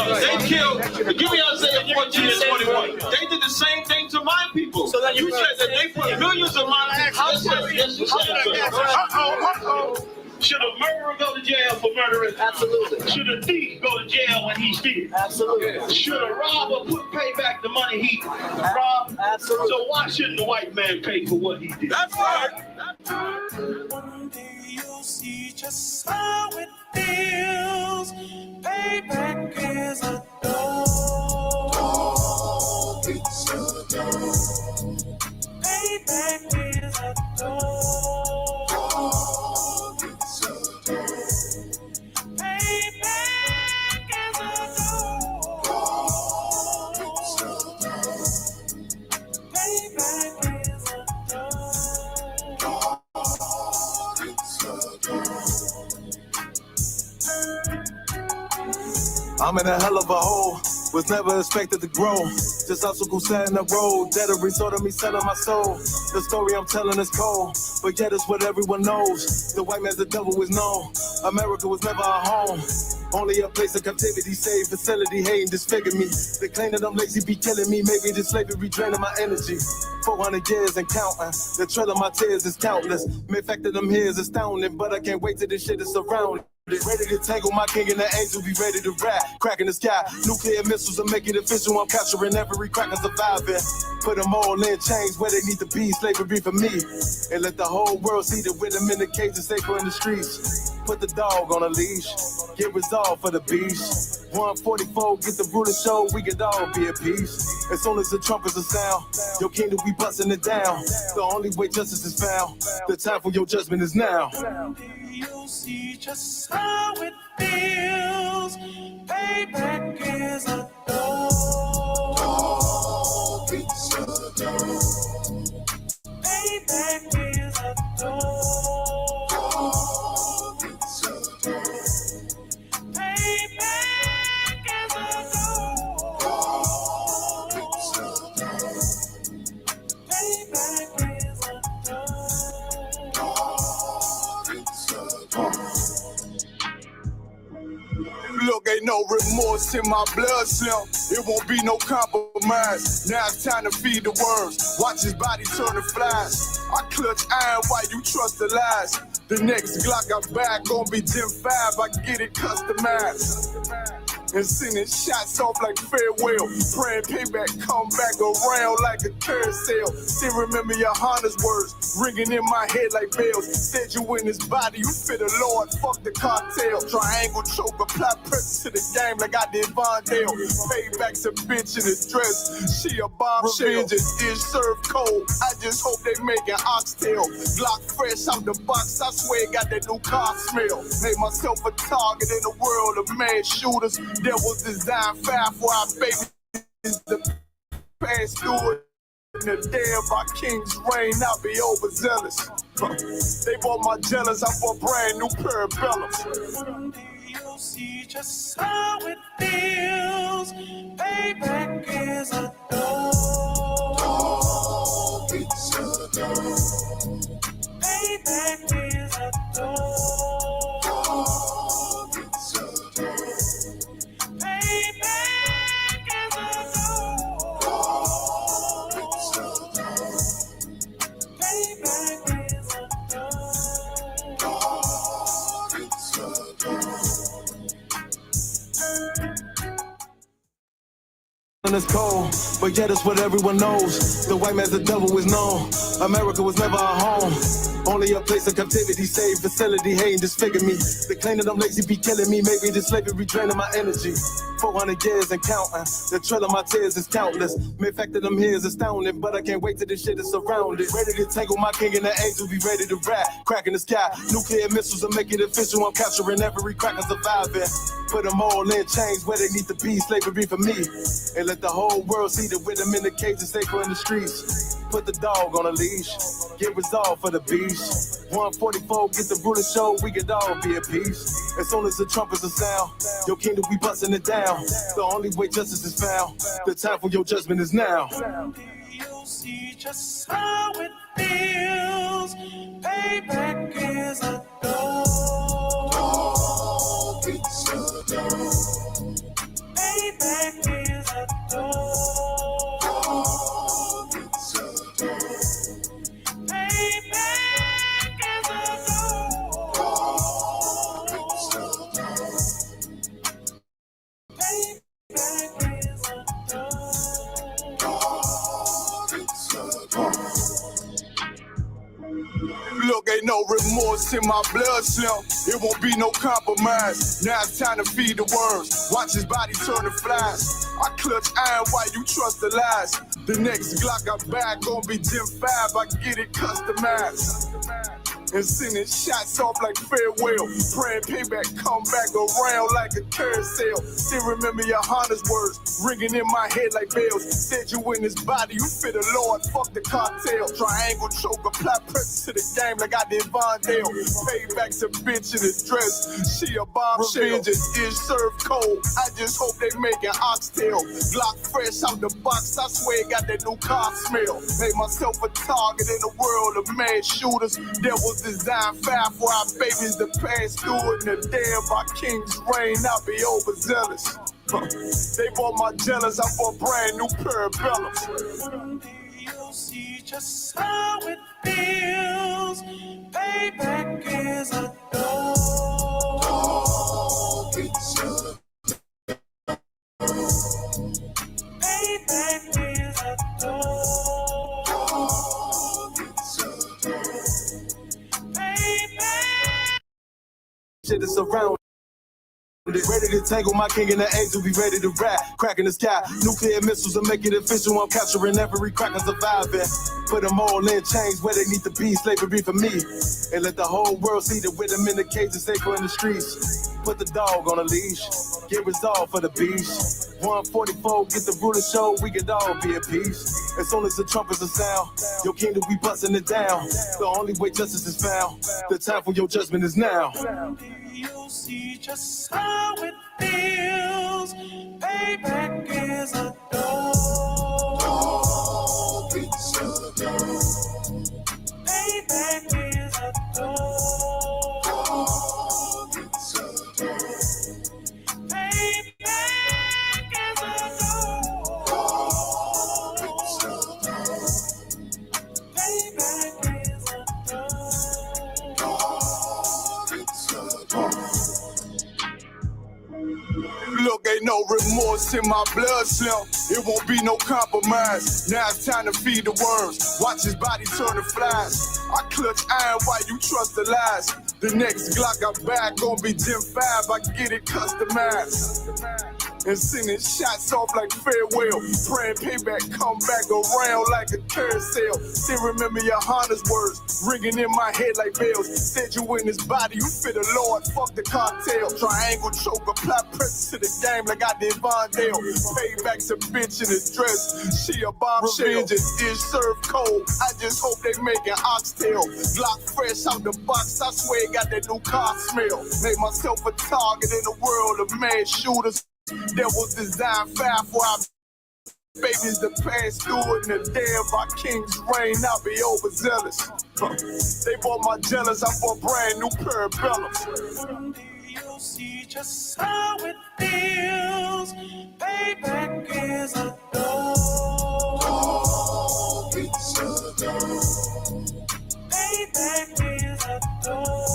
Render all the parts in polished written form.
They killed, give me Isaiah 14 and 21. They did the same thing to my people. So you said that they put millions of my access. Should a murderer go to jail for murdering? Absolutely. Should a thief go to jail when he steals? Absolutely. Should a robber pay back the money he robbed? Absolutely. So why shouldn't the white man pay for what he did? That's right. One day you'll see just how it feels. Payback is a dog. It's a dog. Payback is a dog. It's a dog. Payback is a dog. It's a dog. Payback is a dog. It's a dog. I'm in a hell of a hole, was never expected to grow. Just obstacle set in the road, that a result of me selling my soul. The story I'm telling is cold, but yet it's what everyone knows. The white man's the devil is known. America was never our home. Only a place of captivity, safe facility, hating, disfigure me. They claim that I'm lazy, be killing me. Maybe the slavery draining my energy. 400 years and counting. The trail of my tears is countless. The fact that I'm here is astounding, but I can't wait till this shit is surrounded. Ready to tangle my king and the angel, be ready to rap. Crack in the sky, nuclear missiles will make it official. I'm capturing every crack and surviving. Put them all in chains where they need to be, slavery for me. And let the whole world see that with them in the cage and safer in the streets. Put the dog on a leash, get resolved for the beast. 144, get the ruler show, we could all be at peace. As soon as the trumpets are sound, your kingdom we busting it down. The only way justice is found, the time for your judgment is now. You'll see just how it feels. Payback is a dog. It's a dog. Payback is a dog. It's a dog. Payback is a dog. It's a dog. Payback is a dog. Look, ain't no remorse in my blood slim. It won't be no compromise. Now it's time to feed the worms. Watch his body turn to flies. I clutch iron while you trust the lies. The next Glock I buy gon' be Gen 5. I get it customized. And sending shots off like farewell. Praying payback come back around like a carousel. Still remember YAHANNA's words ringing in my head like bells. Said you in his body, you fit the Lord, fuck the cartel. Triangle choke, apply pressure to the game like I did Vondale. Payback's a bitch in a dress, she a bombshell. Revenge is served cold, I just hope they make an oxtail. Glock fresh out the box, I swear it got that new car smell. Made myself a target in the world of mad shooters. There was design fire for our babies. The past through it. In the day of our king's reign, I'll be overzealous. They bought my jealous, I bought brand new parabellums. One day you'll see just how it feels. Payback is a dog. It's a dog. Payback is a dog. It's a dog. Payback is a dog. It's a dog. Payback is a dog. It's a And it's cold, but yet it's what everyone knows. The white man's the devil is known. America was never our home. Only a place of captivity, safe facility, hating, disfigure me. They claim that I'm lazy, be killing me. Maybe the slavery draining my energy. 400 years and counting. The trail of my tears is countless. The fact that I'm here is astounding, but I can't wait till this shit is surrounded. Ready to tangle my king and the angel, be ready to rap. Crack in the sky, nuclear missiles will make it official. I'm capturing every crack and surviving. Put them all in chains where they need to be, slavery for me. And let the whole world see that with them in the cage and safer in the streets. Put the dog on a leash, get resolved for the beast. 144, get the ruler show, we could all be at peace. As soon as the trumpets are sound, your kingdom we busting it down. The only way justice is found, the time for your judgment is now. You'll see just how it feels. Payback is a dog. It's a dog. Payback is a door. Payback is a door. Payback is a door. Look, ain't no remorse in my blood slim. It won't be no compromise. Now it's time to feed the worms. Watch his body turn to flies. I clutch iron while you trust the lies. The next Glock I buy gon' be Gen 5. I get it customized. And sending shots off like farewell. Praying payback come back around like a carousel. Still remember YAHANNA's words ringing in my head like bells. Said you in this body, you fit the Lord, fuck the cartel. Triangle choke, apply pressure to the game like I did Vondale. Payback's a bitch in a dress, she a bombshell. Revenge is served cold, I just hope they make an oxtail. Glock fresh out the box, I swear it got that new car smell. Made myself a target in a world of mad shooters. There was designed fire for our babies to pass through it. In the day of our king's reign, I'll be overzealous. They bought my jealous, I bought brand new parabellums. You'll see just how it feels. Payback is a door. Payback is a door. Payback. Shit is around. They ready to tangle, my king and the angel be ready to rap. Crack in the sky, nuclear missiles will make it official. I'm capturing every crack and surviving. Put them all in chains where they need to be. Slavery for me. And let the whole world see that with them in the cages, safer in the streets. Put the dog on a leash. Get resolved for the beast. 144, get the ruler show, we could all be at peace. As soon as the trumpets are sound, your kingdom we busting it down. The only way justice is found, the time for your judgment is now. You'll see just how it feels. Payback is a door. Payback is a door. Payback is a door. Payback is a door. Look, ain't no remorse in my blood slim. It won't be no compromise. Now it's time to feed the worms. Watch his body turn to flies. I clutch iron while you trust the lies. The next Glock I buy gon' be Gen 5. I get it customized. And sending shots off like farewell. Praying payback come back around like a carousel. Still remember YAHANNA's words ringing in my head like bells. Said you in this body, you fit the Lord, fuck the cartel. Triangle choke, apply pressure to the game like I did Vondale. Payback's a bitch in a dress, she a bombshell. Revenge is served cold, I just hope they make an oxtail. Glock fresh out the box, I swear it got that new car smell. Made myself a target in a world of mad shooters. That was designed fire for our babies to pass through it. In the day of our king's reign, I'll be overzealous. They bought my jealous, I bought brand new parabellums. You'll see just how it feels. Payback is a door. Payback is a door.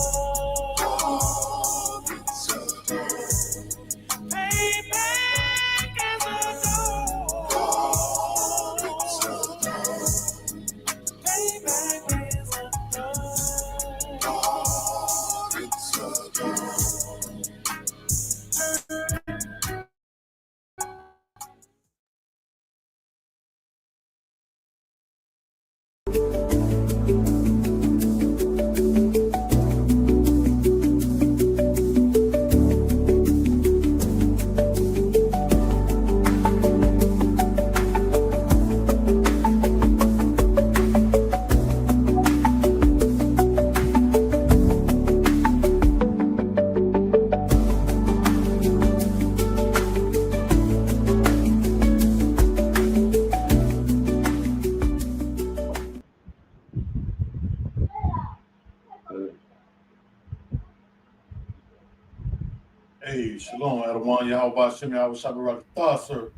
Hey, shalom, Adawan. Yahweh Shem Yahweh Shabbat Rakatah, sir.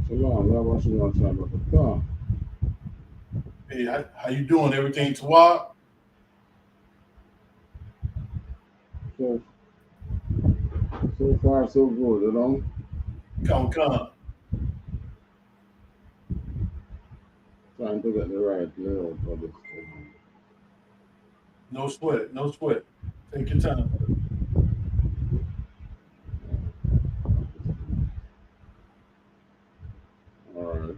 Shalom, Yahweh Shem Yahweh Shabbat. Hey, how you doing? Everything to what? So far, so good, you know? Come. Trying to get the right layout for this. No sweat. Take your time. Alright.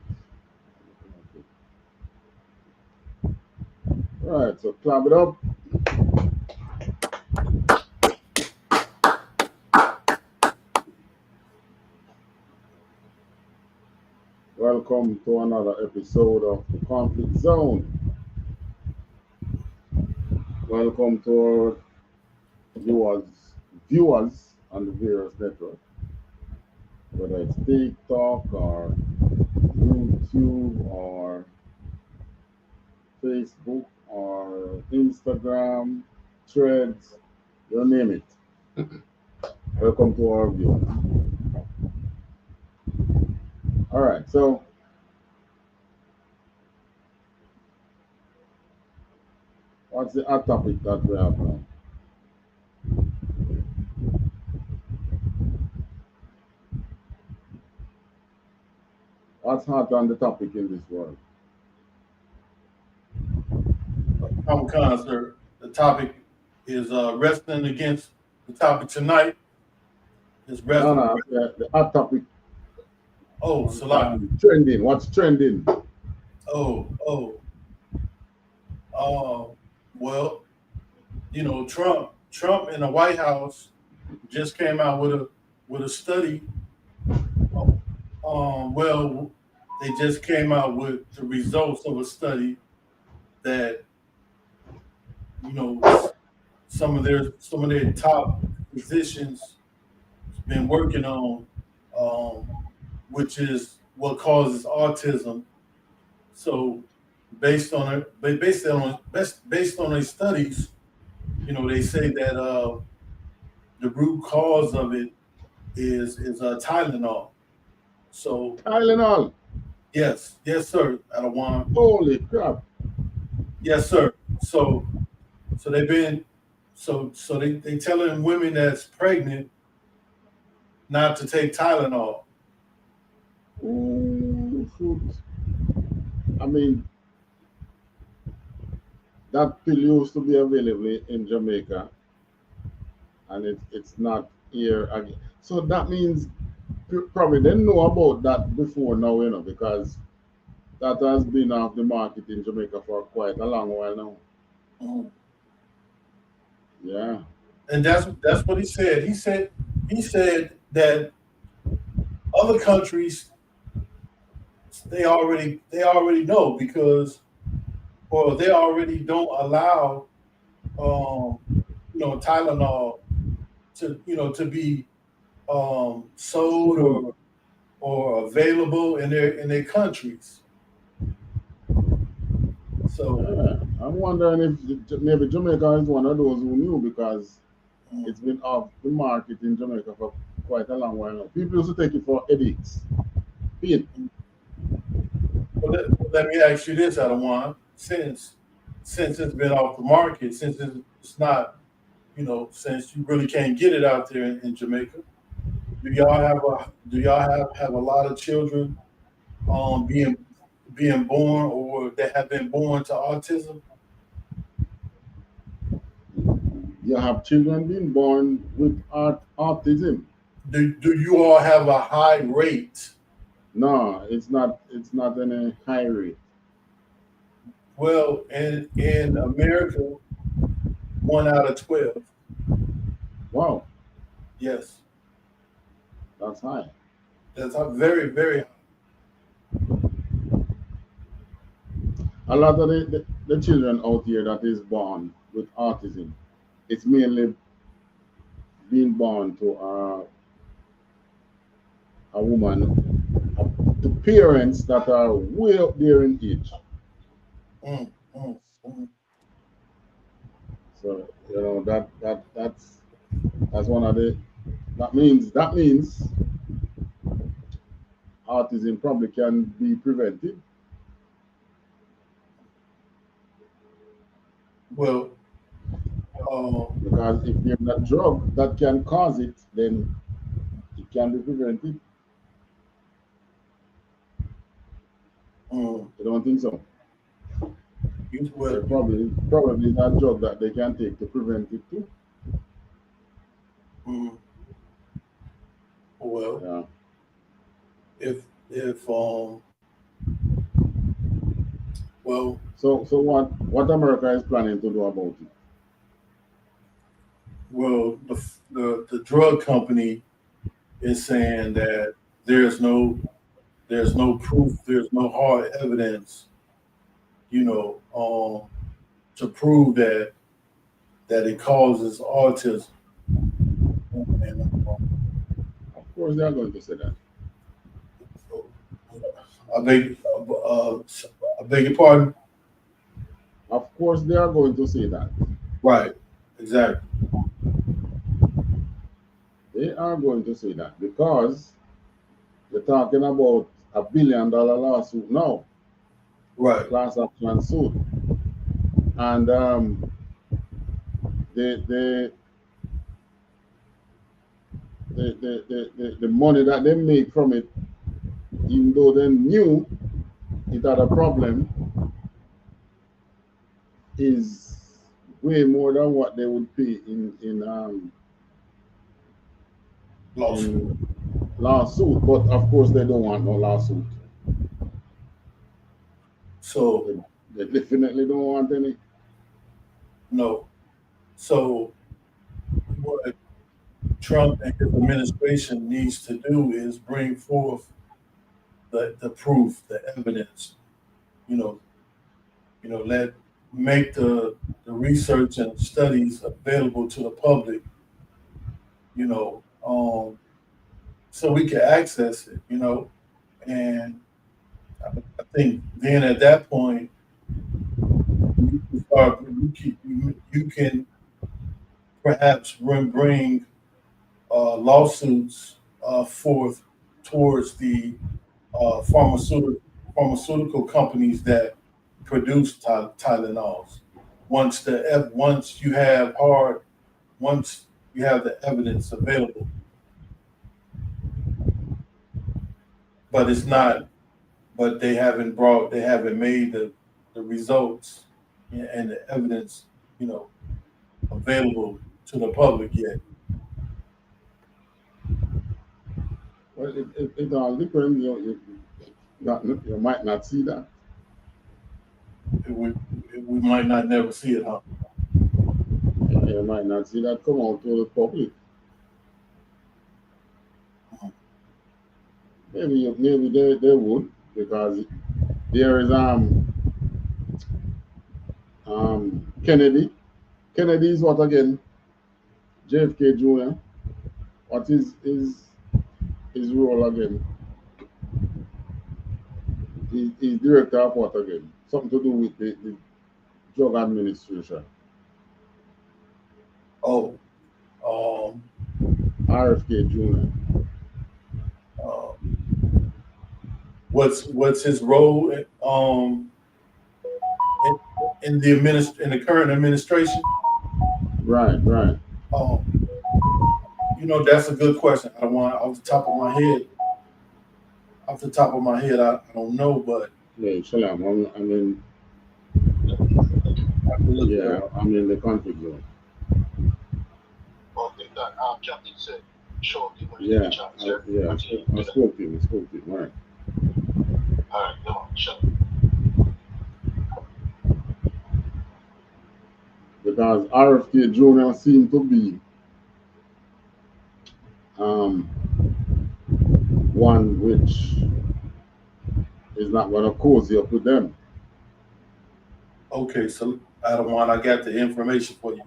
Alright, so clap it up. Welcome to another episode of The Conflict Zone. Welcome to our viewers on the various networks, whether it's TikTok or YouTube or Facebook or Instagram, Threads, you name it. Welcome to our viewers. All right, so what's the hot topic that we have now? What's hot on the topic in this world? Come, sir. The topic is wrestling against the topic tonight. Is wrestling. No, the hot topic. Oh, Salah. Trending. What's trending? Well, you know, Trump in the White House just came out with a study. Well, they just came out with the results of a study that, you know, some of their top physicians been working on, which is what causes autism. So based on their studies, you know, they say that the root cause of it is Tylenol. So Tylenol. Yes, sir. Adawan. Holy crap. Yes, sir. So they've been they telling women that's pregnant not to take Tylenol. Ooh, shoot. I mean, that pill used to be available in Jamaica, and it's not here again. So that means probably they know about that before now, you know, because that has been off the market in Jamaica for quite a long while now. Mm. Yeah. And that's what he said. He said that other countries they already know because, or they already don't allow Tylenol to be sold or available in their countries. So yeah. I'm wondering if maybe Jamaica is one of those who knew, because it's been off the market in Jamaica for quite a long while now. People used to take it for headaches. Pain. Well, let me ask you this, Adawan. Since it's been off the market, since it's not, since you really can't get it out there in Jamaica, do y'all have a lot of children being born or that have been born to autism? You have children being born with autism. Do you all have a high rate? No, it's not any high rate. Well, in America, 1 out of 12. Wow. Yes. That's high. That's very, very high. A lot of the children out here that is born with autism, it's mainly being born to a woman, to parents that are way up there in age. So that's one of the That means autism probably can be prevented. Well, because if you have that drug that can cause it, then it can be prevented. I don't think so. Well, probably that drug that they can take to prevent it too. Well, yeah. If well, so what America is planning to do about it? Well, the drug company is saying that there's no proof, there's no hard evidence, to prove that it causes autism. And, of course, they are going to say that. I beg your pardon. Of course, they are going to say that. Right. Exactly. They are going to say that because you're talking about $1 billion lawsuit now. Right. Class action suit. And the money that they make from it, even though they knew it had a problem, is way more than what they would pay in lawsuit. But of course, they don't want no lawsuit. So they definitely don't want any. No. So what Trump and his administration needs to do is bring forth the proof, the evidence. Make the research and studies available to the public. So we can access it. And I think then at that point, you can perhaps bring lawsuits forth towards the pharmaceutical companies that produce Tylenols. Once you have the evidence available, but it's not. But they haven't made the results and the evidence, available to the public yet. Well, it all depends. You might not see that. We might not never see it, huh? You might not see that come out to the public. Maybe they would, because there is Kennedy. Kennedy is what again? JFK Jr. What is his role again? He's director of what again? Something to do with the drug administration. Oh, RFK Jr. What's his role in the current administration? Right. That's a good question. I don't want off the top of my head. I don't know, but yeah, Shalom. I'm in the conflict zone. Okay, Captain said, shortly when Yeah, you chat, sir. I spoke to him. Right. All right, come on, shut up. Because RFK Jr. seemed to be one which is not going to cozy up with them. Okay, so Adam Juan, I got the information for you.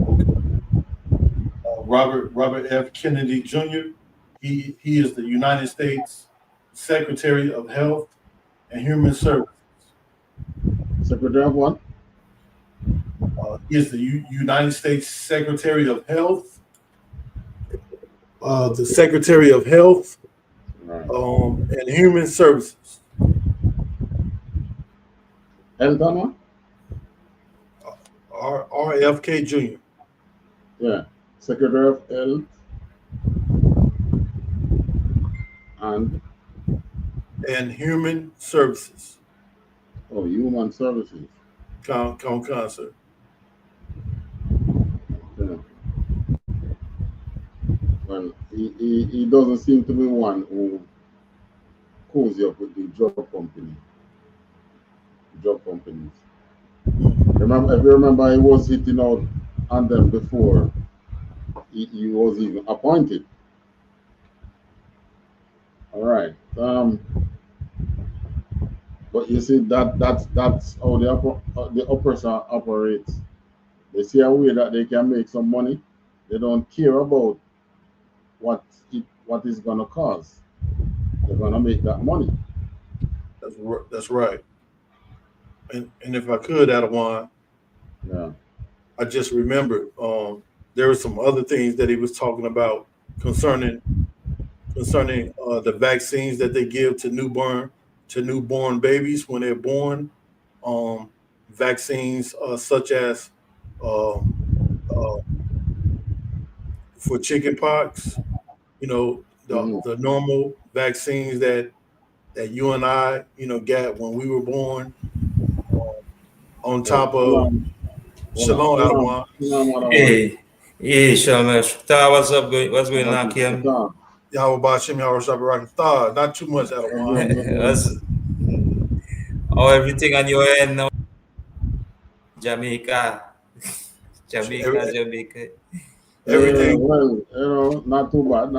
Okay. Robert F. Kennedy Jr. He is the United States Secretary of Health and Human Services. Secretary of what? He is the United States Secretary of Health. The Secretary of Health Right. and Human Services. Eldana? RFK Jr. Yeah. Secretary of Health and Human Services. Oh, Human Services. Concert. Yeah. Well, he doesn't seem to be one who cozy up with the drug companies. Remember, if you remember, he was hitting out on them before he was even appointed. All right. But you see that's how the oppressor operates. They see a way that they can make some money. They don't care about what is gonna cause. They're gonna make that money. That's right. And if I could, Adawan, Yeah. I just remembered there were some other things that he was talking about concerning the vaccines that they give to newborn babies when they're born. Vaccines such as uh, for chicken pox, the normal vaccines that you and I, got when we were born. On top of Shalom, Adawan. Hey, Shalom. What's up? What's going on, Kim? Yahweh Bashim, Yahweh Shabbat. Not too much, Adawan. Everything on your end now? Jamaica. Everything. Well, not too bad.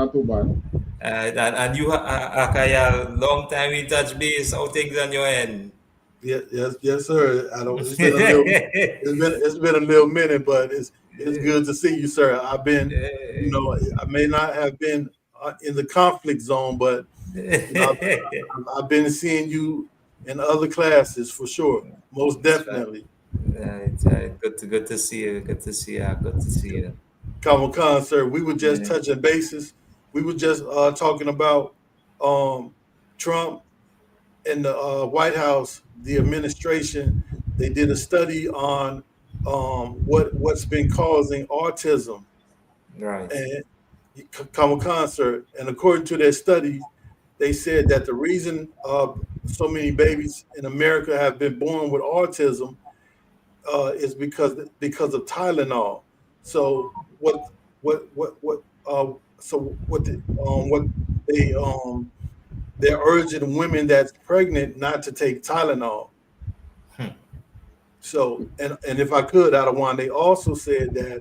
And you, Akaya, long time we touch base. How things on your end? Yes, sir. It's been a little minute, but it's good to see you, sir. I've been, I may not have been in the conflict zone, but I've been seeing you in other classes for sure, most definitely. It's good to see you. Good to see you. Kamal Khan, sir. We were just touching bases. We were just talking about Trump and the White House, the administration. They did a study on what's been causing autism. Right. And Kamal Khan, sir. And according to their study, they said that the reason so many babies in America have been born with autism is because of Tylenol. So they're urging women that's pregnant not to take Tylenol. So and if I could, Adawan, they also said that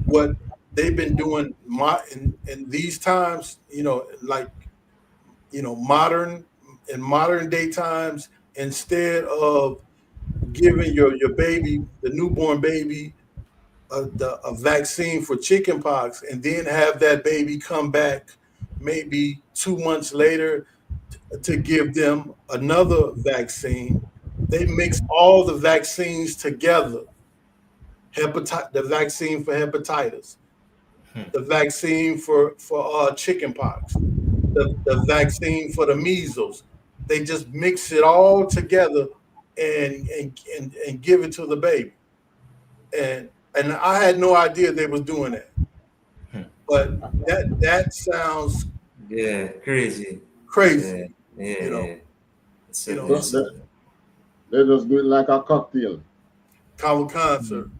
what they've been doing in these times, modern day times, instead of giving your baby, the newborn baby, a vaccine for chickenpox, and then have that baby come back maybe 2 months later to give them another vaccine. They mix all the vaccines together. The vaccine for hepatitis, the vaccine for chickenpox, the vaccine for the measles. They just mix it all together and give it to the baby. And I had no idea they was doing that. But that sounds crazy. They just do it like a cocktail. Common concert.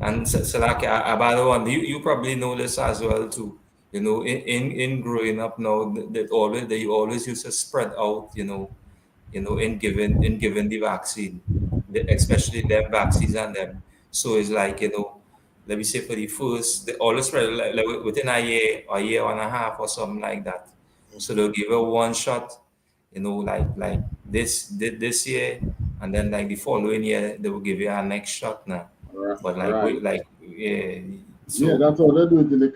And so like about you probably know this as well too. In growing up now, they always used to spread out, in giving the vaccine, especially them vaccines and them. So it's like, let me say for the first, they always spread like within a year and a half or something like that. So they'll give her one shot, like this year, and then like the following year they will give you a next shot now. Right. But So, that's how they do it in the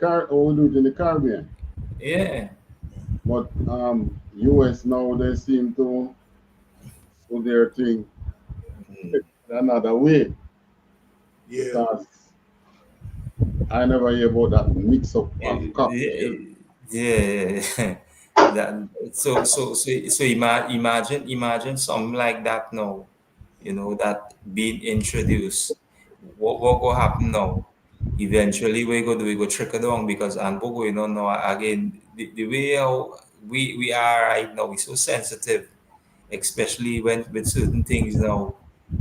Caribbean. Yeah. But US now they seem to do their thing. another way. Yeah. Because I never hear about that mix up of cocktail. Yeah. That so imagine something like that now, that being introduced. What will happen now? Eventually we go trickle down because and what going on now again, the way how we are right now is so sensitive, especially when with certain things now.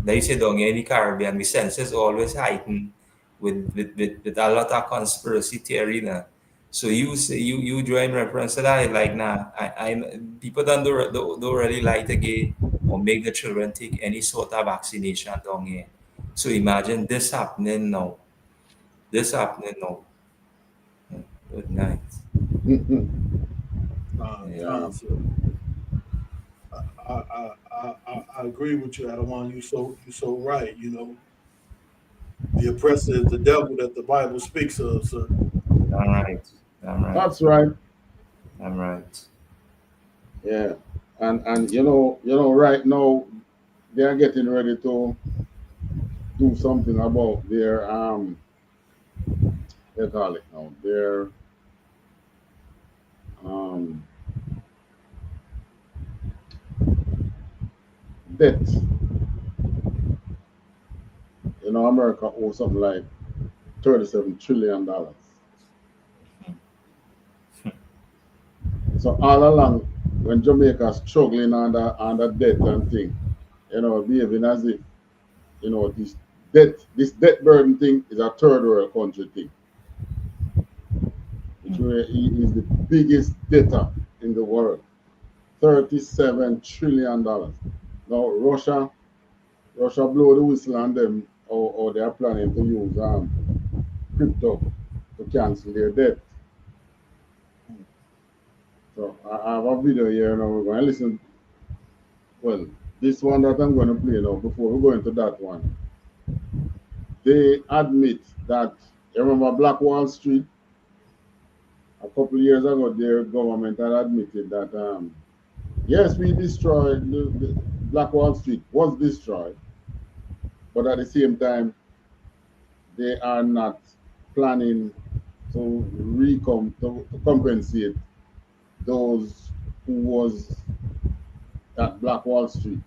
Like you say down here in the Caribbean, the senses always heightened with a lot of conspiracy theory now. So you say you draw in reference to that, like nah, I people don't really like to get or make the children take any sort of vaccination down here. So imagine this happening now. This happening now. Good night. Yeah. Concept. I agree with you, Adawan. You so right. The oppressor is the devil that the Bible speaks of. So I'm right. I'm right. That's right. I'm right. Yeah. And right now they are getting ready to do something about their they call it now, their um debt. America owes something like $37 trillion. So all along, when Jamaica struggling under debt and thing, behaving as if this debt burden thing is a third world country thing, which is the biggest debtor in the world, $37 trillion. Now Russia blow the whistle on them, or they are planning to use crypto to cancel their debt. So I have a video here now. We're going to listen. Well, this one that I'm going to play now, before we go into that one, they admit that, you remember Black Wall Street? A couple of years ago, their government had admitted that, yes, we destroyed, the Black Wall Street was destroyed, but at the same time, they are not planning to compensate those who was at Black Wall Street.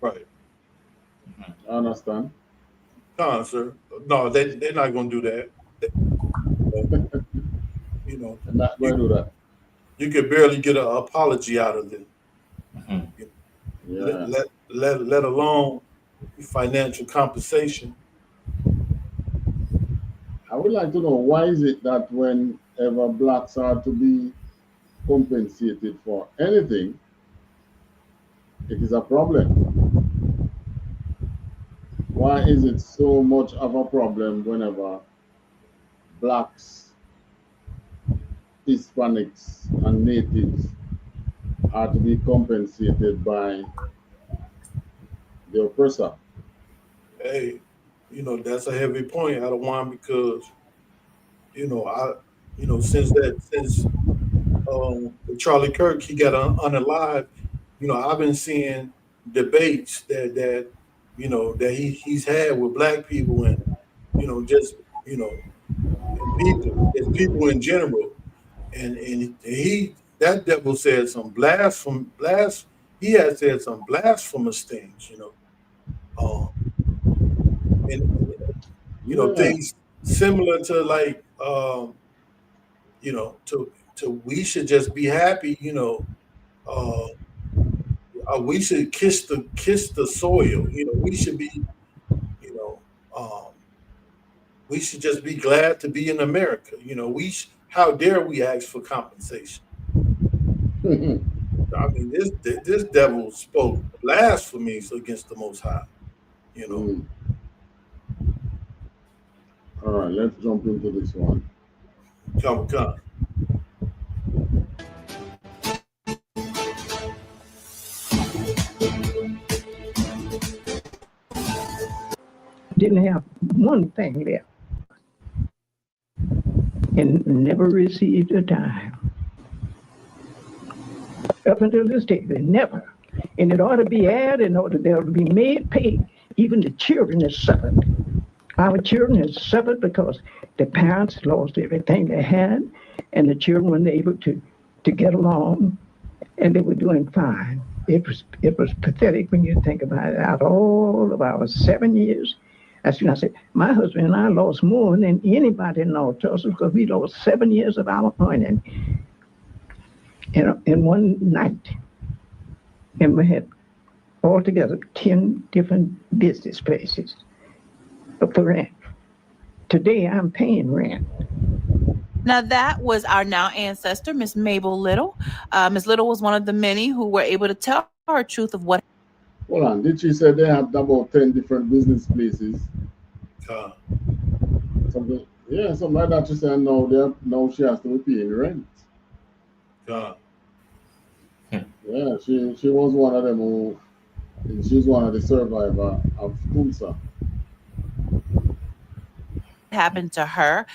right. I understand. No, sir. No, they're not going to do that. I'm not going to do that. You could barely get an apology out of them. Yeah. Let alone financial compensation. I would like to know, why is it that whenever blacks are to be compensated for anything, it is a problem? Why is it so much of a problem whenever blacks, Hispanics, and natives are to be compensated by the oppressor? Hey, that's a heavy point, Adawan, because since Charlie Kirk he got unalive, I've been seeing debates that he's had with black people and just and people in general, and that devil said some he has said some blasphemous things, and Yeah. things similar to like to we should just be happy, we should kiss the soil, we should be, you know, we should just be glad to be in America, how dare we ask for compensation? I mean, this devil spoke blasphemies against the Most High, All right, let's jump into this one. Come. Didn't have one thing left and never received a dime. Up until this day, they never. And it ought to be aired in order they ought to be made pay. Even the children have suffered. Our children have suffered because the parents lost everything they had, and the children weren't able to get along, and they were doing fine. It was pathetic when you think about it. Out of all of our 7 years, that's when I said, my husband and I lost more than anybody in North Tulsa because we lost 7 years of our earning in one night. And we had altogether 10 different business places for rent. Today, I'm paying rent. Now, that was our now ancestor, Miss Mabel Little. Miss Little was one of the many who were able to tell her truth of what. Hold on, did she say they have about 10 different business places? Something, yeah, something like that. She said now she has to be paying rent. Yeah, she was one of them who, she's one of the survivors of Tulsa. Happened to her,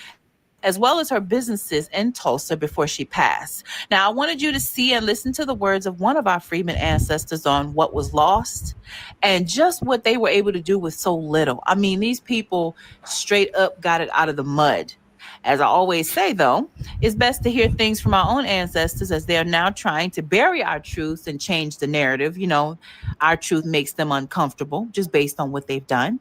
as well as her businesses in Tulsa before she passed. Now, I wanted you to see and listen to the words of one of our freedmen ancestors on what was lost and just what they were able to do with so little. I mean, these people straight up got it out of the mud. As I always say, though, it's best to hear things from our own ancestors as they are now trying to bury our truths and change the narrative. You know, our truth makes them uncomfortable just based on what they've done.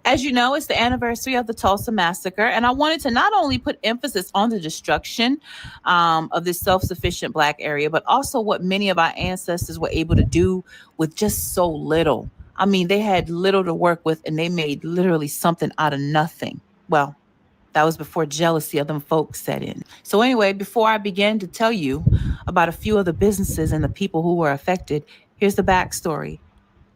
As you know, it's the anniversary of the Tulsa Massacre, and I wanted to not only put emphasis on the destruction of this self-sufficient Black area, but also what many of our ancestors were able to do with just so little. I mean, they had little to work with, and they made literally something out of nothing. Well, that was before jealousy of them folks set in. So anyway, before I begin to tell you about a few of the businesses and the people who were affected, here's the backstory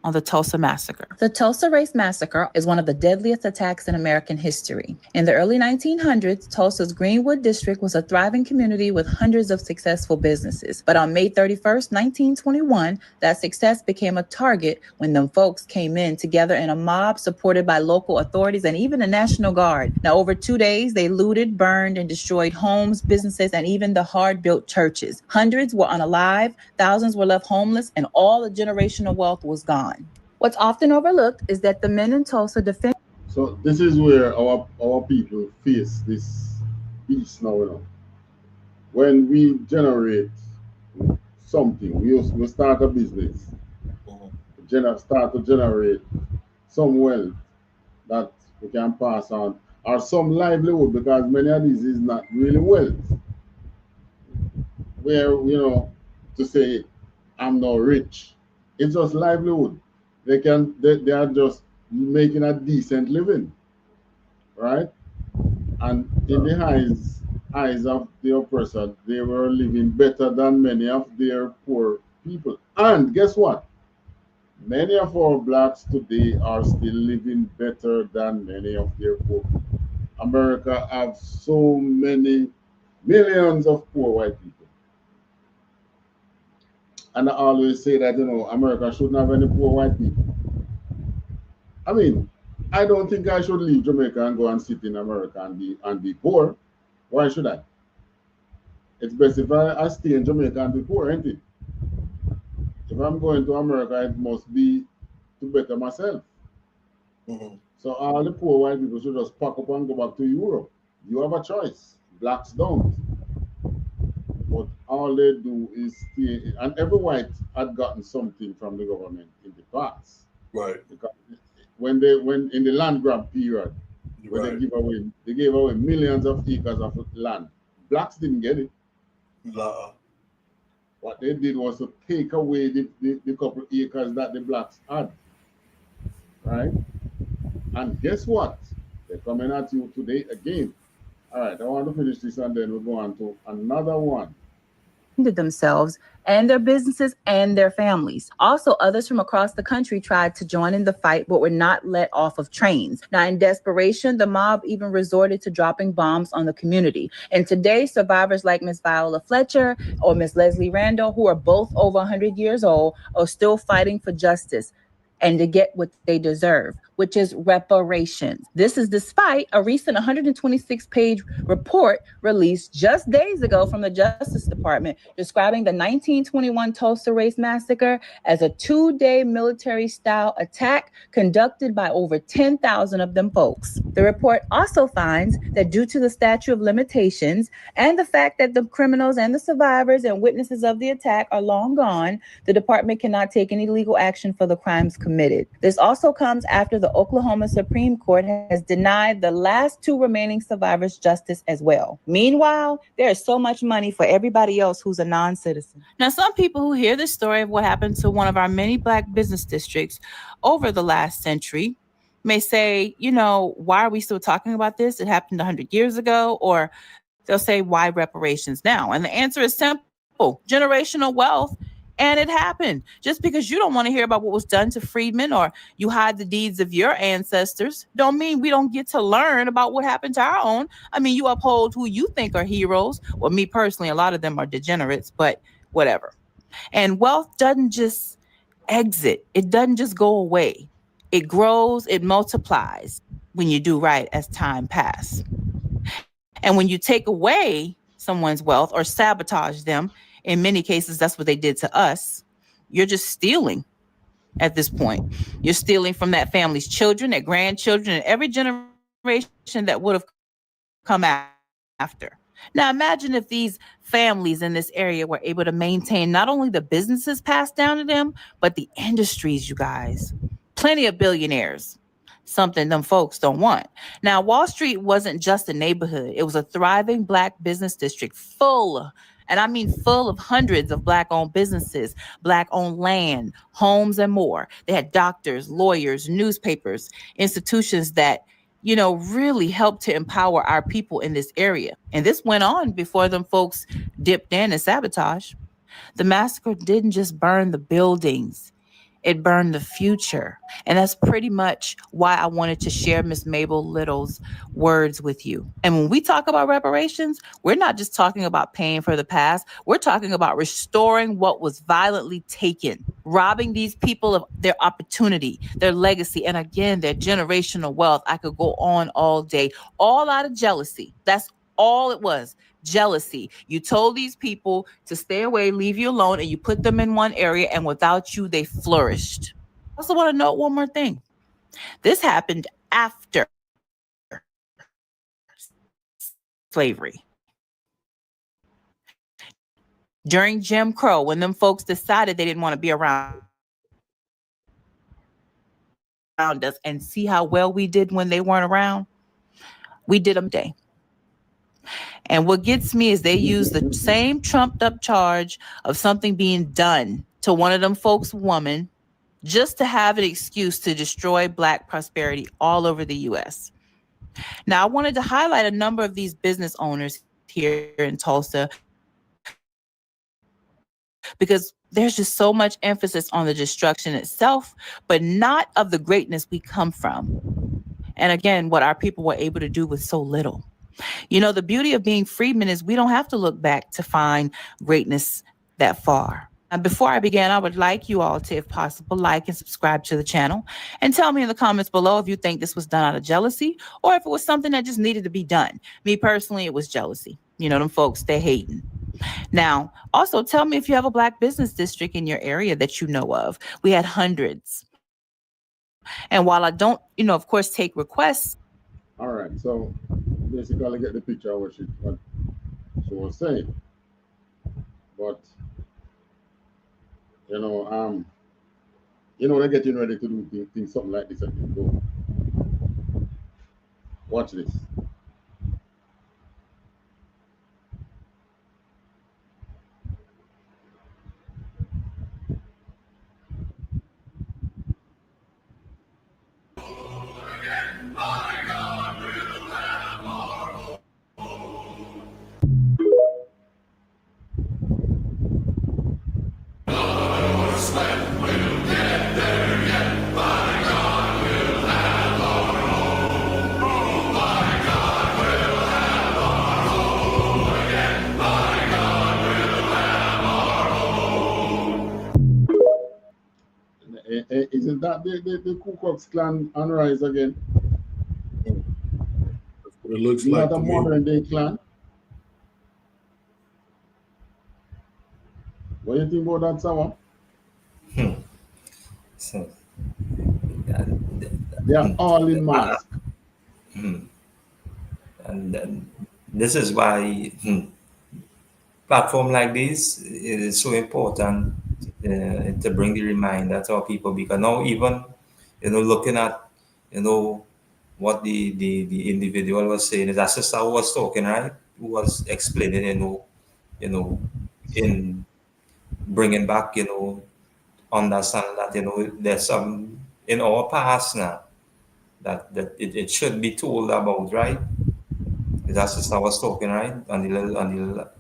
on the Tulsa Massacre. The Tulsa Race Massacre is one of the deadliest attacks in American history. In the early 1900s, Tulsa's Greenwood District was a thriving community with hundreds of successful businesses. But on May 31st, 1921, that success became a target when them folks came in together in a mob supported by local authorities and even the National Guard. Now, over 2 days, they looted, burned, and destroyed homes, businesses, and even the hard-built churches. Hundreds were unalive, thousands were left homeless, and all the generational wealth was gone. What's often overlooked is that the men in Tulsa defend. So this is where our people face this beast now. You know, when we generate something, we start a business, start to generate some wealth that we can pass on, or some livelihood, because many of these is not really wealth. Where, you know, to say I'm not rich, it's just livelihood. They are just making a decent living, right? And in the eyes of the oppressor, they were living better than many of their poor people. And guess what? Many of our Blacks today are still living better than many of their poor people. America has so many millions of poor white people. And I always say that, you know, America shouldn't have any poor white people. I mean, I don't think I should leave Jamaica and go and sit in America and be poor. Why should I? It's best if I stay in Jamaica and be poor, ain't it? If I'm going to America, it must be to better myself. So all the poor white people should just pack up and go back to Europe. You have a choice. Blacks don't. But all they do is stay, and every white had gotten something from the government in the past. Right. Because when in the land grab period, when they gave away millions of acres of land. Blacks didn't get it. What they did was to take away the couple acres that the blacks had. Right? And guess what? They're coming at you today again. All right, I want to finish this and then we'll go on to another one. themselves and their businesses and their families. Also, others from across the country tried to join in the fight, but were not let off of trains. Now, in desperation, the mob even resorted to dropping bombs on the community. And today, survivors like Miss Viola Fletcher or Miss Leslie Randall, who are both over 100 years old, are still fighting for justice and to get what they deserve, which is reparations. This is despite a recent 126-page report released just days ago from the Justice Department describing the 1921 Tulsa Race Massacre as a 2-day military-style attack conducted by over 10,000 of them folks. The report also finds that due to the statute of limitations and the fact that the criminals and the survivors and witnesses of the attack are long gone, the department cannot take any legal action for the crimes committed. This also comes after the Oklahoma Supreme Court has denied the last 2 remaining survivors justice as well. Meanwhile, there is so much money for everybody else who's a non-citizen. Now, some people who hear the story of what happened to one of our many Black business districts over the last century may say, you know, why are we still talking about this? It happened 100 years ago. Or they'll say, why reparations now? And the answer is simple: generational wealth. And it happened. Just because you don't want to hear about what was done to freedmen or you hide the deeds of your ancestors don't mean we don't get to learn about what happened to our own. I mean, you uphold who you think are heroes. Well, me personally, a lot of them are degenerates, but whatever. And wealth doesn't just exit. It doesn't just go away. It grows, it multiplies when you do right as time passes. And when you take away someone's wealth or sabotage them, in many cases, that's what they did to us, you're just stealing at this point. You're stealing from that family's children, their grandchildren, and every generation that would have come after. Now, imagine if these families in this area were able to maintain not only the businesses passed down to them, but the industries, you guys. Plenty of billionaires. Something them folks don't want. Now, Wall Street wasn't just a neighborhood. It was a thriving Black business district full, and I mean full, of hundreds of Black-owned businesses, Black-owned land, homes, and more. They had doctors, lawyers, newspapers, institutions that, you know, really helped to empower our people in this area. And this went on before them folks dipped in and sabotage. The massacre didn't just burn the buildings. It burned the future. And that's pretty much why I wanted to share Miss Mabel Little's words with you. And when we talk about reparations, we're not just talking about paying for the past. We're talking about restoring what was violently taken, robbing these people of their opportunity, their legacy, and again, their generational wealth. I could go on all day, all out of jealousy. That's all it was. Jealousy. You told these people to stay away, leave you alone, and you put them in one area, and without you, they flourished. I also want to note one more thing. This happened after slavery. During Jim Crow, when them folks decided they didn't want to be around us and see how well we did when they weren't around, we did them day. And what gets me is they use the same trumped up charge of something being done to one of them folks' woman just to have an excuse to destroy Black prosperity all over the U.S. Now, I wanted to highlight a number of these business owners here in Tulsa because there's just so much emphasis on the destruction itself, but not of the greatness we come from. And again, what our people were able to do with so little. You know, the beauty of being freedmen is we don't have to look back to find greatness that far. And before I begin, I would like you all to, if possible, like and subscribe to the channel and tell me in the comments below if you think this was done out of jealousy or if it was something that just needed to be done. Me personally, it was jealousy. You know, them folks, they're hating. Now, also tell me if you have a Black business district in your area that you know of. We had hundreds. And while I don't, you know, of course, take requests. All right, so basically get the picture of what she was saying. But they're getting ready to do things something like this and go. Watch this. that the Ku Klux Klan on rise again? That's what it looks Not like a to me. modern day clan. What do you think about that, Sawa? So, They are all in mask. and this is why platform like this is so important to bring the reminder to our people, because now even looking at what the individual was saying, is that sister who was talking, right, who was explaining, you know in bringing back, understand that there's some in our past now that it should be told about, right? That sister was talking, right, on the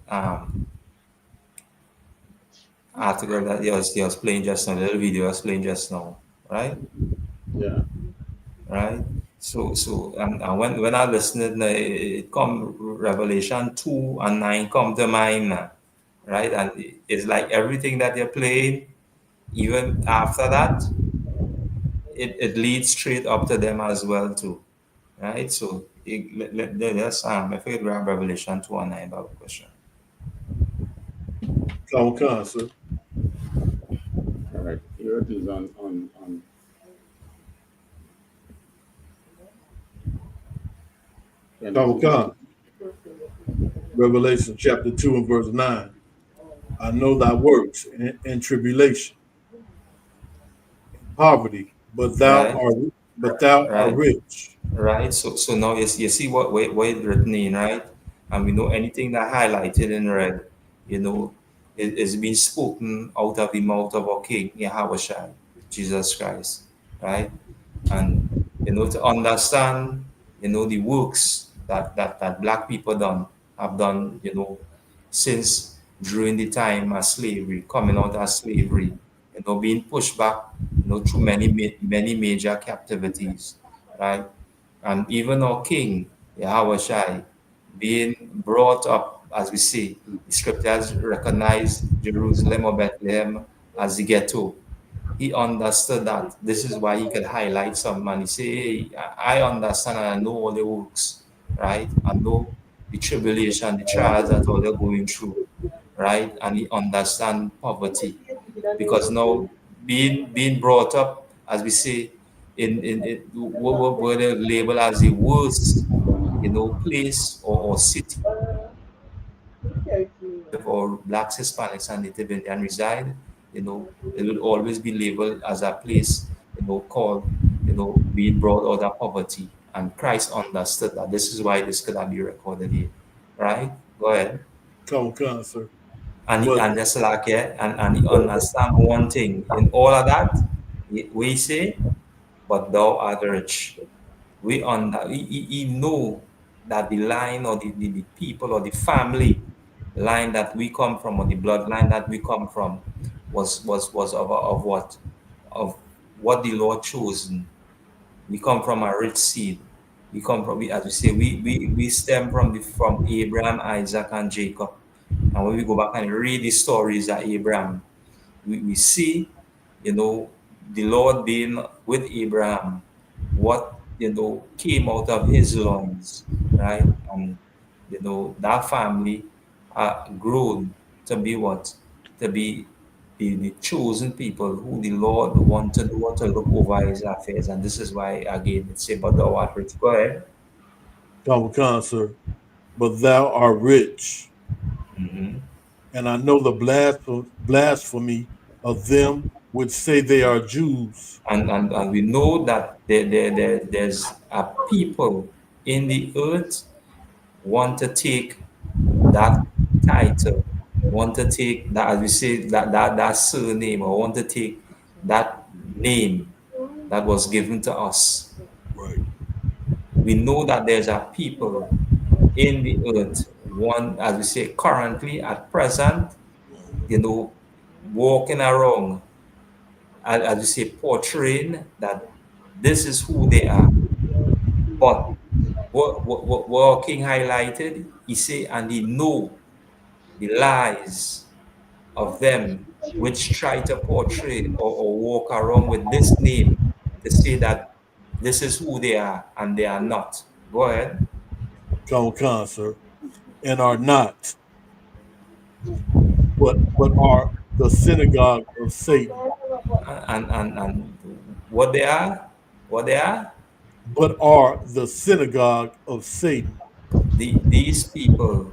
article that he was playing just now, the little video he was playing just now, right? Yeah. Right. So and when I listened, it come Revelation 2:9 come to mind now, right? And it's like everything that you're playing, even after that, it leads straight up to them as well too, right? So let's if we grab Revelation 2:9 about the question. Come, sir. All right. Here it is on Come. Revelation chapter 2 and verse 9. I know thy works in tribulation, poverty, but thou art Right. rich. Right. So now you see what it's written in, right? And we know anything that highlighted in red, is being spoken out of the mouth of our King, Yahweh Shai, Jesus Christ, right? And to understand, the works that black people have done, since during the time of slavery, coming out of slavery, being pushed back, through many major captivities, right? And even our King, Yahweh Shai, being brought up, as we see, the scriptures recognize Jerusalem or Bethlehem as the ghetto. He understood that. This is why he could highlight some and he say, hey, I understand and I know all the works, right? I know the tribulation, the trials that all they're going through, right? And he understand poverty. Because now being brought up, as we say, in what were they labeled as the worst, place or city for blacks, Hispanics, and Native Indian reside, it will always be labeled as a place, called, being brought out of poverty. And Christ understood that. This is why this could not be recorded here, right? Go ahead. Come, sir. And But and just like and he understand one thing in all of that, we say, but thou art rich. He know that the line or the people or the family line that we come from, or the bloodline that we come from, was of what, of what the Lord chosen. We come from a rich seed. We come from, as we say, we stem from Abraham, Isaac, and Jacob. And when we go back and read the stories of Abraham, we see, the Lord being with Abraham, what, came out of his loins, right? And, that family grown to be what? To be the chosen people who the Lord wanted to look over his affairs. And this is why, again, it's about the water. Go ahead. come, sir. But thou art rich. Mhm. And I know the blasphemy of them which say they are Jews. And we know that there's a people in the earth want to take that title, want to take that, as we say, that surname, or want to take that name that was given to us. Right. We know that there's a people in the earth, one, as we say, currently at present, walking around, as we say, portraying that this is who they are. But what King highlighted, he say, and he know the lies of them which try to portray or walk around with this name to say that this is who they are and they are not. Go ahead. Come, sir. And are not, but are the synagogue of Satan. And what they are, what they are, But are the synagogue of Satan. these people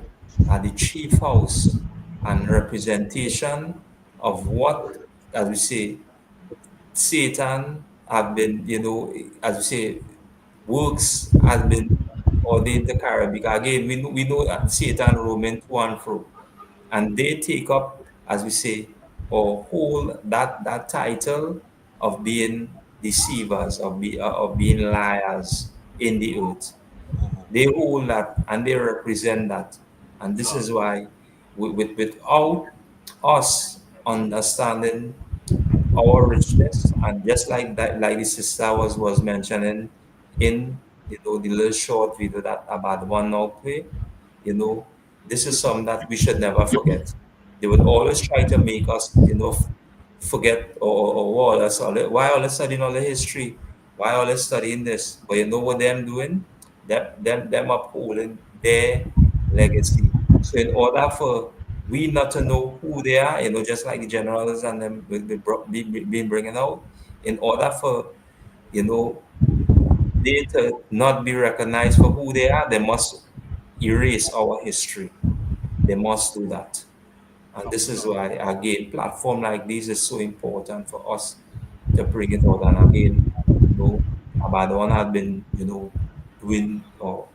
are the chief house and representation of what, as we say, Satan have been, as we say, works has been ordained to carry. Because again, we know that Satan roaming to and fro, and they take up, as we say, or hold that title of being deceivers, of being liars in the earth. They hold that and they represent that, and this is why, without us understanding our richness, and just like that, like the sister was mentioning in the little short video that about the one now play, this is something that we should never forget. They would always try to make us forget, or why all studying all the history, why all studying this, but you know what them doing, them upholding their legacy. So in order for we not to know who they are, just like the generals and them been bringing out, in order for you know they to not be recognized for who they are, they must erase our history. They must do that. And this is why, again, platform like this is so important for us to bring it out. And again, Abaddon had been, doing or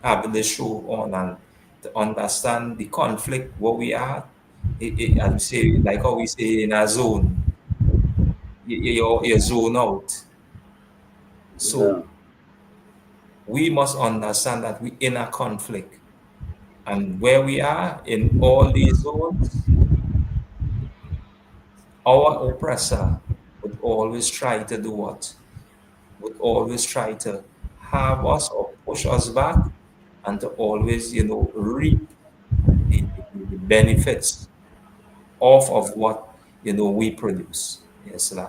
having the show on, and to understand the conflict, what we are, as we say, like how we say in a zone, you zone out. Yeah. So we must understand that we in a conflict. And where we are in all these zones, our oppressor would always try to do what? Would always try to have us or push us back, and to always, reap the benefits of what, we produce. Yes, sir.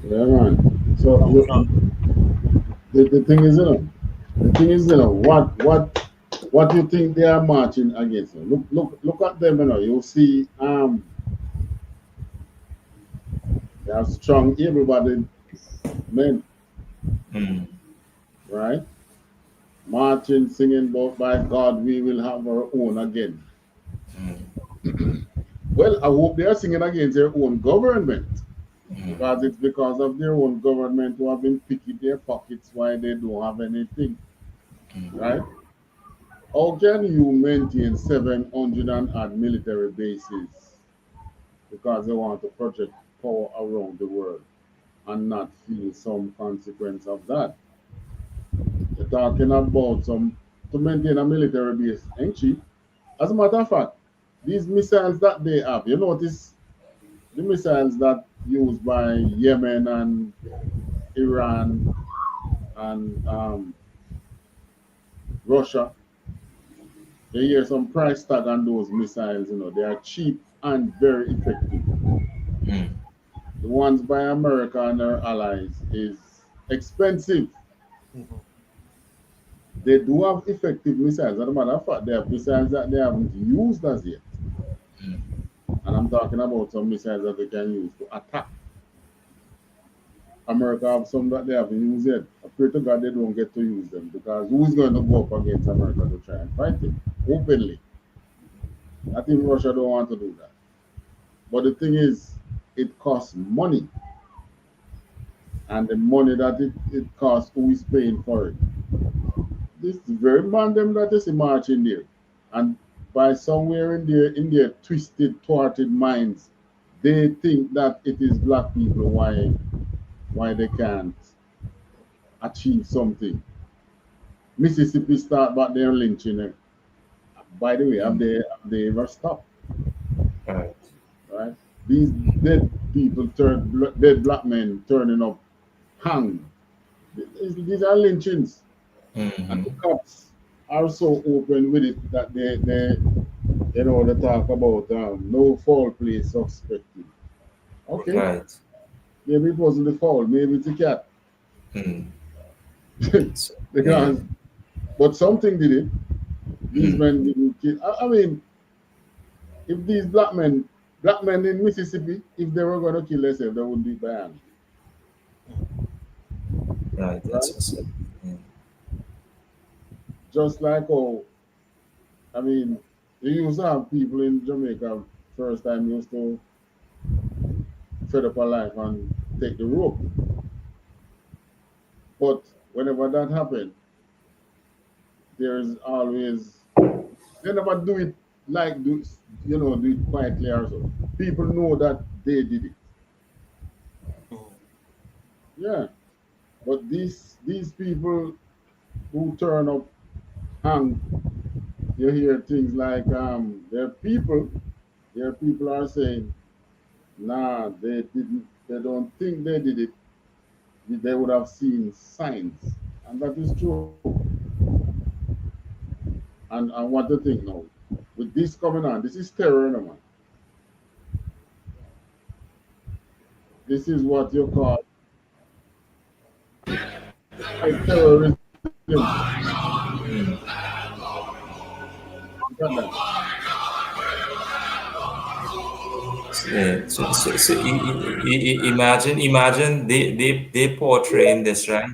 Yeah, man. So the thing is, what you think they are marching against? Look at them, You see, they are strong, able-bodied men, Mm. right? Marching, singing about by God, we will have our own again. Well, I hope they are singing against their own government, because it's because of their own government who have been picking their pockets while they don't have anything, right? How can you maintain 700 and odd military bases because they want to project power around the world and not feel some consequence of that? You're talking about some to maintain a military base, ain't cheap. As a matter of fact, these missiles that they have, you notice the missiles that used by Yemen and Iran and Russia, they hear some price tag on those missiles, they are cheap and very effective. The ones by America and their allies is expensive. They do have effective missiles. As a matter of fact, they have missiles that they haven't used as yet. And I'm talking about some missiles that they can use to attack. America have some that they haven't used yet. I pray to God they don't get to use them, because who is going to go up against America to try and fight it openly? I think Russia don't want to do that. But the thing is, it costs money. And the money that it costs, who is paying for it? This very man them that is marching there. And by somewhere in their twisted, thwarted minds, they think that it is black people why they can't achieve something. Mississippi start back their lynching. By the way, have they ever stopped? Right? These dead people dead black men turning up hanged. These are lynchings. And the cops are so open with it that they talk about no foul play suspected. Okay. Right. Maybe it wasn't the fowl, maybe it's a cat. Mm. Because, but something did it. These Mm. men didn't kill. I mean, if these black men in Mississippi, if they were going to kill themselves, they would do it by hand. Right, Right? that's what's up. Yeah. Just like how, I mean, you used to have people in Jamaica, first time used to fed up a life and take the rope. But whenever that happened, there's always, they never do it like, do it quietly or so. People know that they did it. Yeah. But these people who turn up and you hear things like their people are saying, nah, they didn't, they don't think they did it. They would have seen signs. And that is true. And what do you think now? With this coming on, this is terror, no man. This is what you call terrorism. Yeah. So imagine they portraying this, right?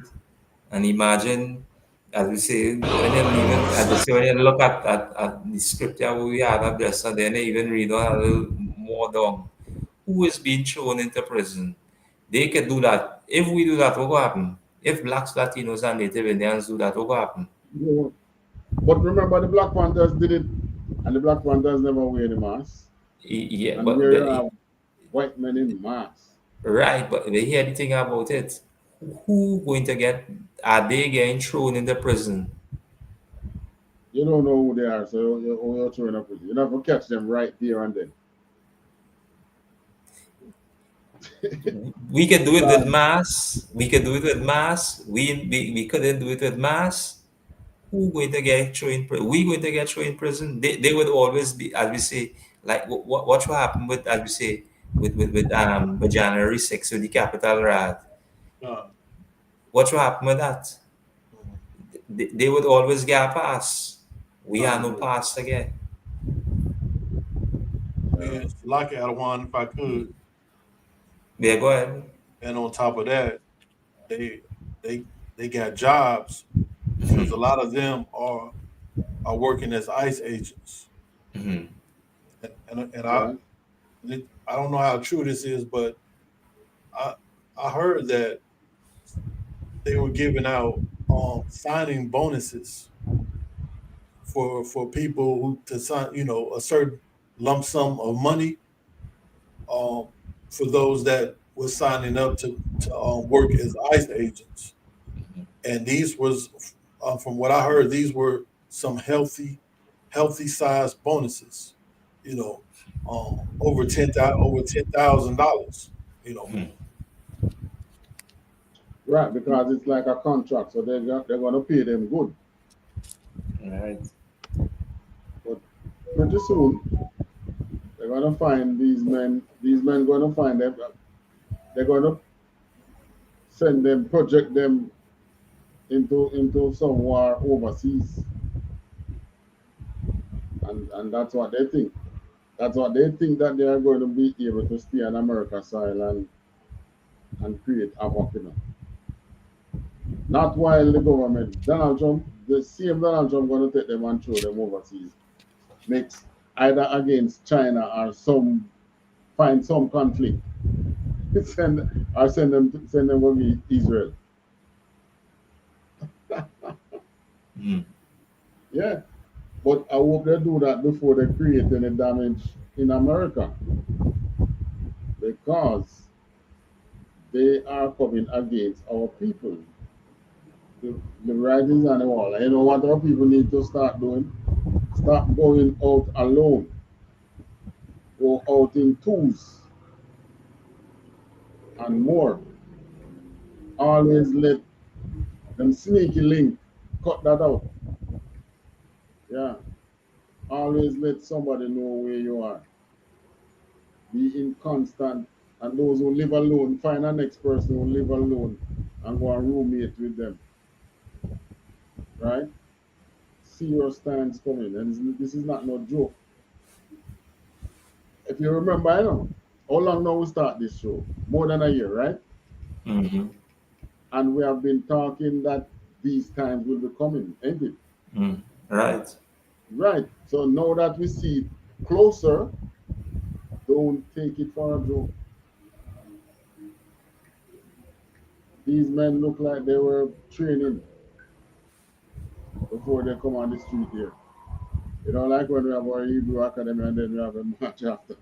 And imagine, as we say, when you even as we say, when you look at the scripture we had up there, so then you even read on a little more down. Who is being thrown into prison? They can do that. If we do that, what will happen? If blacks, Latinos, and Native Indians do that, what will happen? But remember, the Black Panthers did it, and the Black Panthers never wear the mask. Yeah, And here you have white men in masks. right. But they hear the thing about it. Who going to get? Are they getting thrown into prison? You don't know who they are, so you're throwing up with you. You're not going to catch them right there and then. We can do it with mass. We can do it with mass. We couldn't do it with mass. Who going to get thrown in prison? We going to get thrown in prison. They would always be, as we say, like what will happen with, as we say, with January 6th with the capital riot. What will happen with that? They would always get a pass. We have no pass again. And like one, if I could. Yeah, go ahead. And on top of that, they got jobs because a lot of them are working as ICE agents. Mm-hmm. And I don't know how true this is, but I heard that they were giving out signing bonuses for people who to sign, a certain lump sum of money for those that were signing up to work as ICE agents. And these was, from what I heard, these were some healthy size bonuses. Over $10,000. Right, because it's like a contract, so they're going to pay them good. All right. But pretty soon, they're going to find these men. These men going to find them. They're going to send them, project them into some war overseas, and that's what they think. That's what they think, that they are going to be able to stay on America's soil and create havoc. Not while the government, Donald Trump, the same Donald Trump, going to take them and throw them overseas. Next, either against China or find some conflict, send them to Israel. Yeah, but I hope they do that before they create any damage in America, because they are coming against our people. The writings on the wall. And you know what our people need to start doing? Start going out alone. Go out in twos and more. Always let them sneaky link, cut that out. Yeah. Always let somebody know where you are. Be in constant And those who live alone, find a next person who live alone and go and roommate with them. Right? Serious times coming, and this is not no joke. If you remember, I know how long now we start this show? More than a year, right? Mm-hmm. And we have been talking that these times will be coming, ain't it? Right. Right. So now that we see it closer, don't take it for a joke. These men look like they were training before they come on the street here. You know, like when we have our Hebrew Academy and then we have a march after.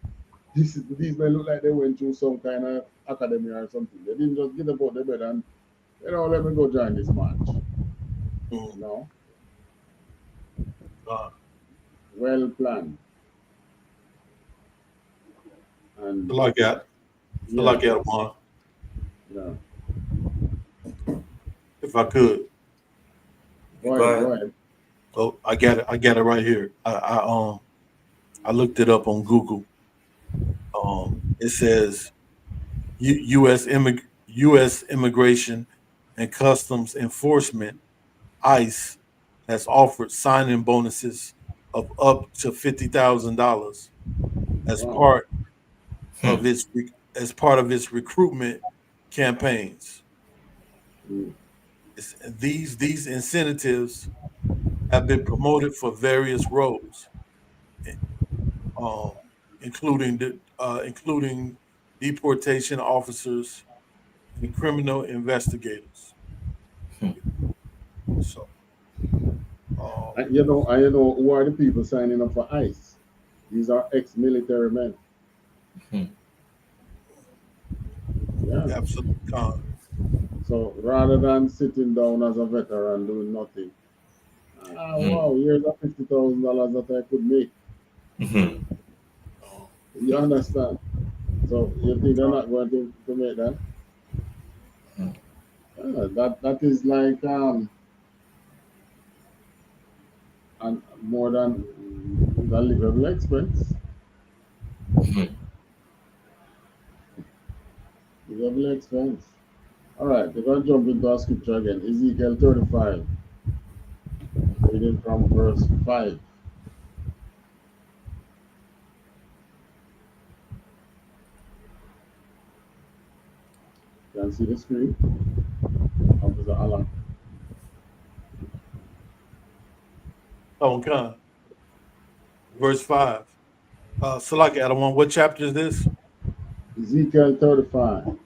These men look like they went through some kind of academy or something. They didn't just get up out of bed and, let me go join this march. No. Well planned. And like that. yeah. Like that one. Yeah. If I could. Go ahead. Oh, I got it right here. I looked it up on Google. It says U.S. Immigration and Customs Enforcement, ICE, has offered signing bonuses of up to $50,000 as part of its recruitment campaigns. These incentives have been promoted for various roles, including deportation officers and criminal investigators. So, you know who are the people signing up for ICE? These are ex-military men. Yeah. Absolutely. So rather than sitting down as a veteran doing nothing, wow, here's a $50,000 that I could make. You understand? So you think they're not going to make that? That is like and more than the livable expense. Livable expense. All right, we're going to jump into our scripture again. Ezekiel 35, reading from verse 5. Can you see the screen? Officer Alan. Okay. Verse 5. Salaki Adawan, what chapter is this? Ezekiel 35.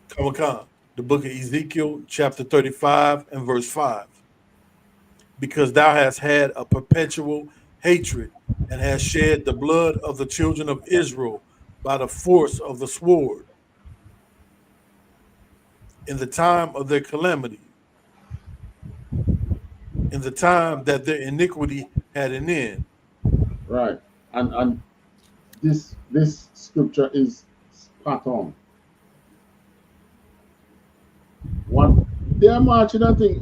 Kamakan, the book of Ezekiel, chapter 35 and verse 5. Because thou hast had a perpetual hatred and hast shed the blood of the children of Israel by the force of the sword in the time of their calamity, in the time that their iniquity had an end. Right. And this scripture is spot on. What they're marching, I think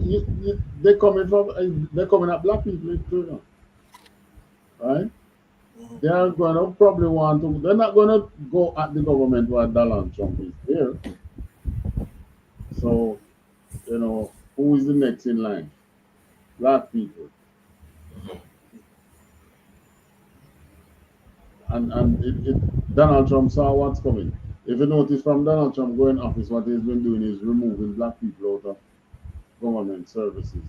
they're coming at black people too, right? They are gonna probably want to. They're not gonna go at the government while Donald Trump is there. So, who is the next in line? Black people. And Donald Trump saw what's coming. If you notice from Donald Trump going office, what he's been doing is removing black people out of government services.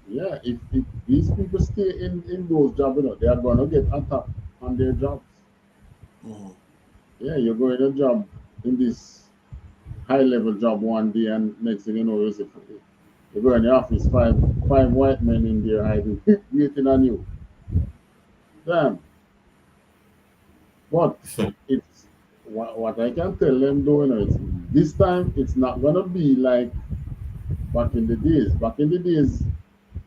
Yeah, if these people stay in those jobs, they are going to get attacked on their jobs. Yeah, you're going to job in this high-level job one day, and next thing you know, you go in the office, five white men in there hiding, waiting on you. Damn. But it's what I can tell them, though, it's this time it's not gonna be like back in the days. Back in the days,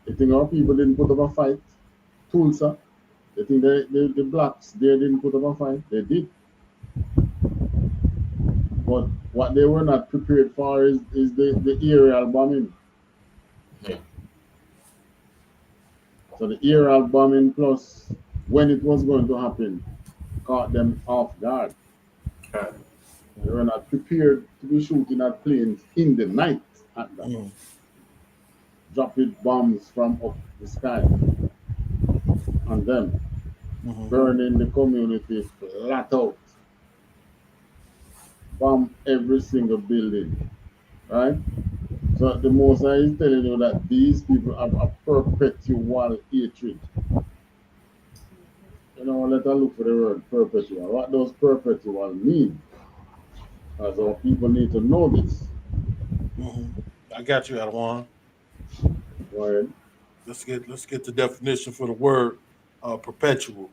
I think our people didn't put up a fight. Tulsa, I think the blacks there didn't put up a fight. They did. But what they were not prepared for is the aerial bombing. So the aerial bombing plus when it was going to happen, caught them off guard. Okay. They were not prepared to be shooting at planes in the night at that. Dropping bombs from up the sky on them, burning the community flat out, bomb every single building, right? So the Most High is telling you that these people have a perpetual hatred. You know, let us look for the word perpetual. What does perpetual mean? As our people need to know this. I got you, Adawan. Go ahead. Let's get the definition for the word perpetual.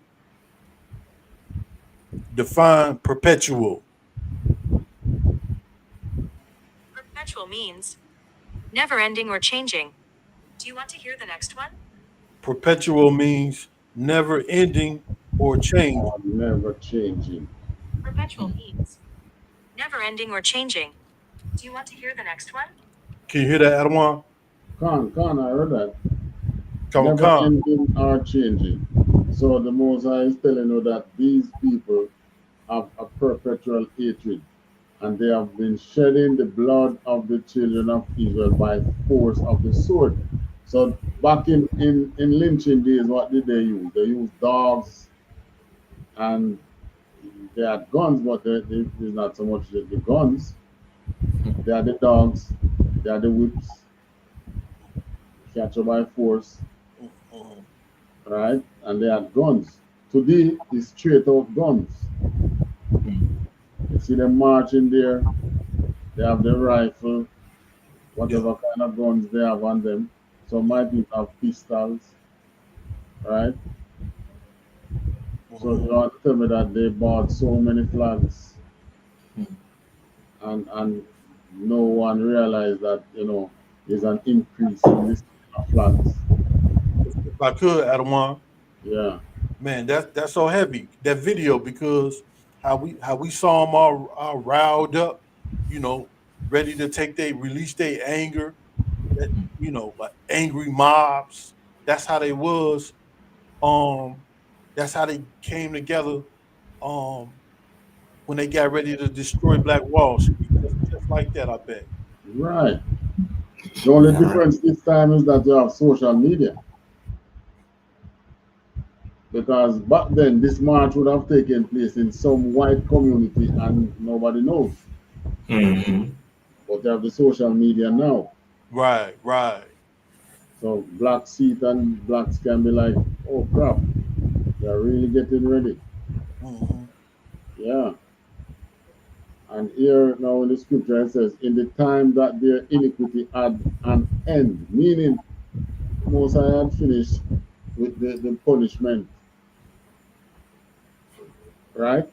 Define perpetual. Perpetual means never ending or changing. Do you want to hear the next one? Perpetual means never ending or changing. Never changing. Perpetual means never ending or changing. Do you want to hear the next one? Can you hear that, Adawan? Khan, I heard that. Come Never on. ending or changing. So the Most High is telling you that these people have a perpetual hatred, and they have been shedding the blood of the children of Israel by force of the sword. So back in lynching days, what did they use? They used dogs, and they had guns, but there's not so much the guns. They had the dogs, they had the whips, capture by force, right? And they had guns. Today is straight out guns. You see them marching there, they have the rifle, whatever kind of guns they have on them. Some might even have pistols, right? So you want to tell me that they bought so many flags and no one realized that, you know, there's an increase in this of flags. If I could, Adawan. Yeah. Man, that's so heavy. That video, because how we saw them all riled up, you know, ready to release their anger, that, you know, like angry mobs. That's how they was. That's how they came together. When they got ready to destroy Black Wall Street, just like that, I bet. Right. The only difference this time is that you have social media. Because back then, this march would have taken place in some white community and nobody knows. But they have the social media now. Right. So blacks see it and blacks can be like, oh crap, they're really getting ready. Yeah. And here now in the scripture it says, in the time that their iniquity had an end, meaning Most High had finished with the punishment. Right?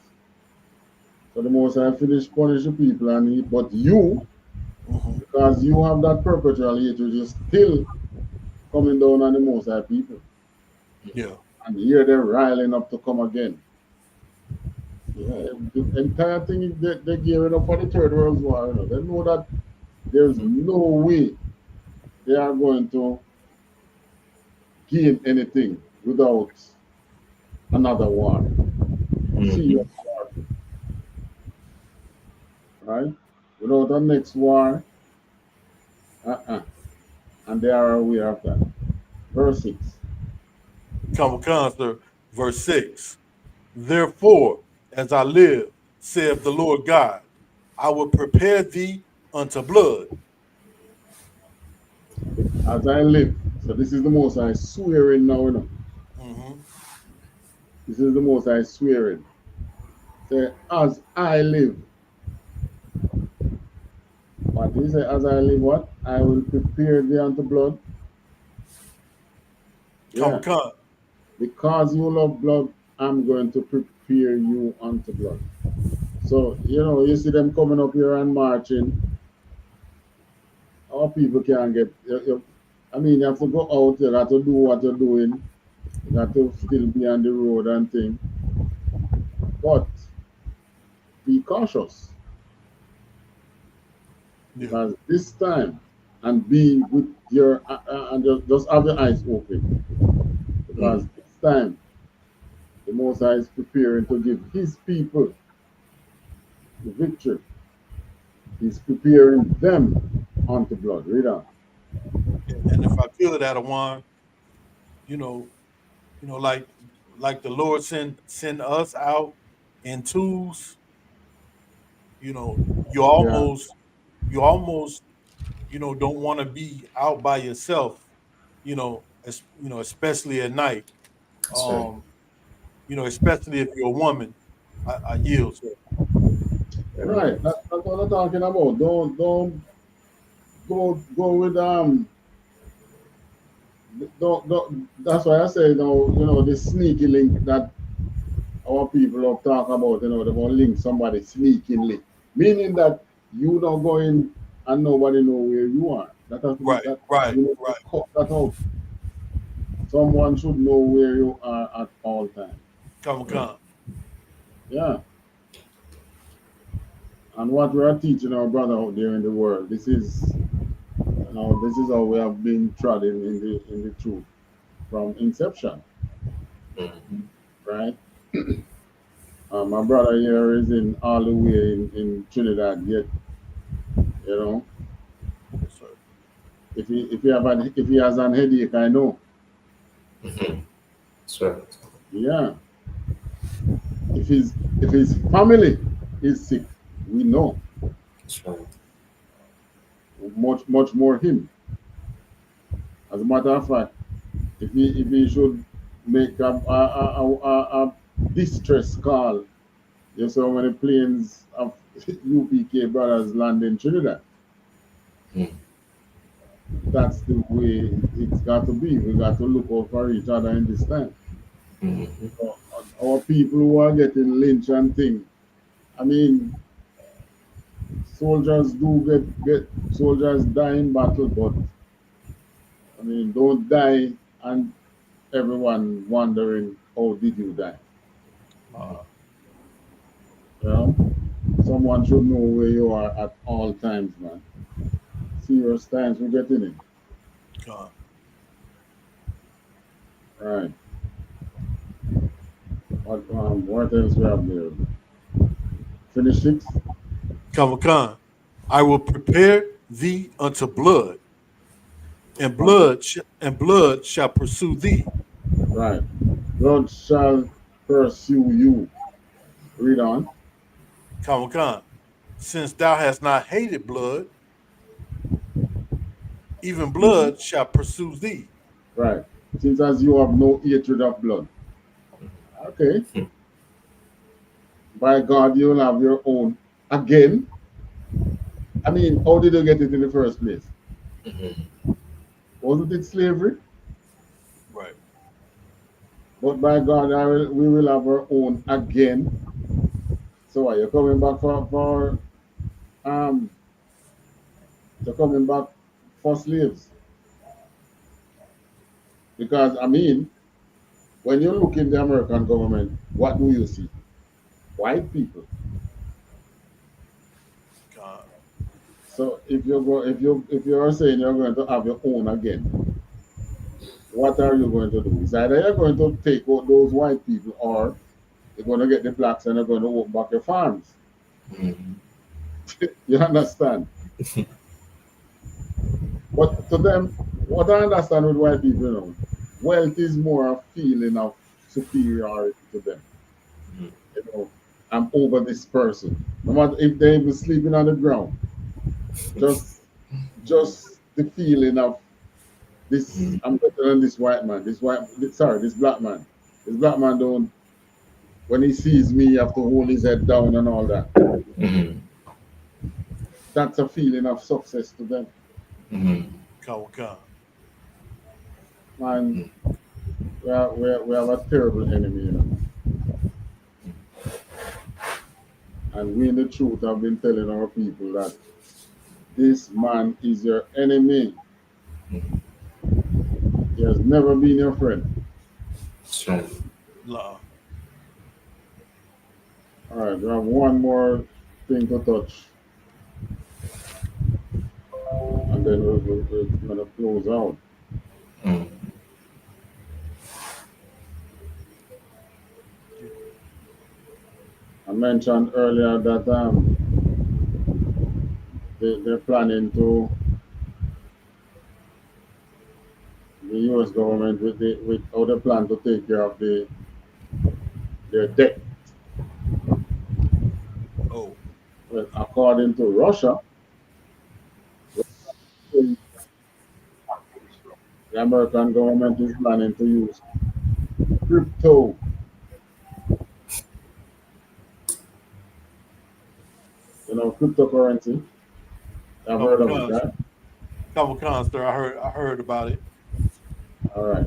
So the Most High finished punishing people, but you, because you have that perpetual hatred, you're still coming down on the Most High people. Yeah. And here they're riling up to come again. Yeah, the entire thing is they're gearing up for the Third World War. You know. They know that there's no way they are going to gain anything without another war. Serious war. Right? Without the next war, and they are aware of that. Verse 6. Come, sir. Verse 6. Therefore, as I live, saith the Lord God, I will prepare thee unto blood. As I live. So this is the Most High swearing now. You know? This is the Most High swearing. Say, as I live. What did he say? As I live, what? I will prepare thee unto blood. Yeah. Come. Because you love blood, I'm going to prepare you unto blood. So, you know, you see them coming up here and marching. Our people can't get, I mean, you have to go out, you got to do what you're doing. You got to still be on the road and things. But be cautious. Because this time, and be with your, and just have your eyes open. Because this time, The Most High is preparing to give His people the victory. He's preparing them unto blood. Read on. And if I could, Adawan, you know, like the Lord send us out in twos. You know, you Yeah, almost, don't want to be out by yourself. Especially at night. That's right. Especially if you're a woman. I yield. Sir. right. That's what I'm talking about. Don't go with don't. That's why I say this sneaky link that our people are talking about. They want to link somebody sneakingly, meaning that you don't go in and nobody know where you are. That has to be Right, that. right, You know, right. cut that out. Someone should know where you are at all times. Come. Yeah. And what we are teaching our brother out there in the world, this is how we have been trodden in the truth from inception, right? My brother here is in all the way in Trinidad. Yet, you know, Yes, sir. if he has an headache, I know. That's right. Yeah. If his family is sick, we know. That's right. Much more him. As a matter of fact, if he should make a distress call, you saw many planes of UPK brothers land in Trinidad. That's the way it's got to be. We got to look out for each other in this time. So, our people who are getting lynched and things. I mean, soldiers do get soldiers die in battle, but I mean, don't die and everyone wondering how did you die. You know, someone should know where you are at all times, man. Serious times we're getting in. Come. Right. What else we have there? Finish 6? Come. I will prepare thee unto blood, and blood shall pursue thee. Right. Blood shall pursue you. Read on. Come. Since thou hast not hated blood, even blood shall pursue thee. Right. Since as you have no hatred of blood. Okay. By God, you'll have your own. Again, I mean, how did you get it in the first place? Wasn't it slavery? Right. But by God, we will have our own again. So are you coming back for um you're coming back for slaves? Because I mean, when you look in the American government, what do you see? White people. God. So if you're saying you're going to have your own again, what are you going to do? It's either you're going to take out those white people or you're going to get the blacks and they're going to open back your farms. You understand? But to them, what I understand with white people, wealth is more a feeling of superiority to them. I'm over this person. No matter if they even sleeping on the ground. Just the feeling of this, I'm better than this white man. This black man. This black man don't, when he sees me, he have to hold his head down and all that. That's a feeling of success to them. Come. And we have a terrible enemy, And we in the truth have been telling our people that this man is your enemy. He has never been your friend. That's right. Law. All right, we have one more thing to touch. And then we're going to close out. mentioned earlier that they're planning to, the U.S. government with how they plan to take care of their debt. Oh, Well, according to Russia, the American government is planning to use crypto. You know, cryptocurrency. I've heard of it, right? couple cons, sir. I heard about it. All right.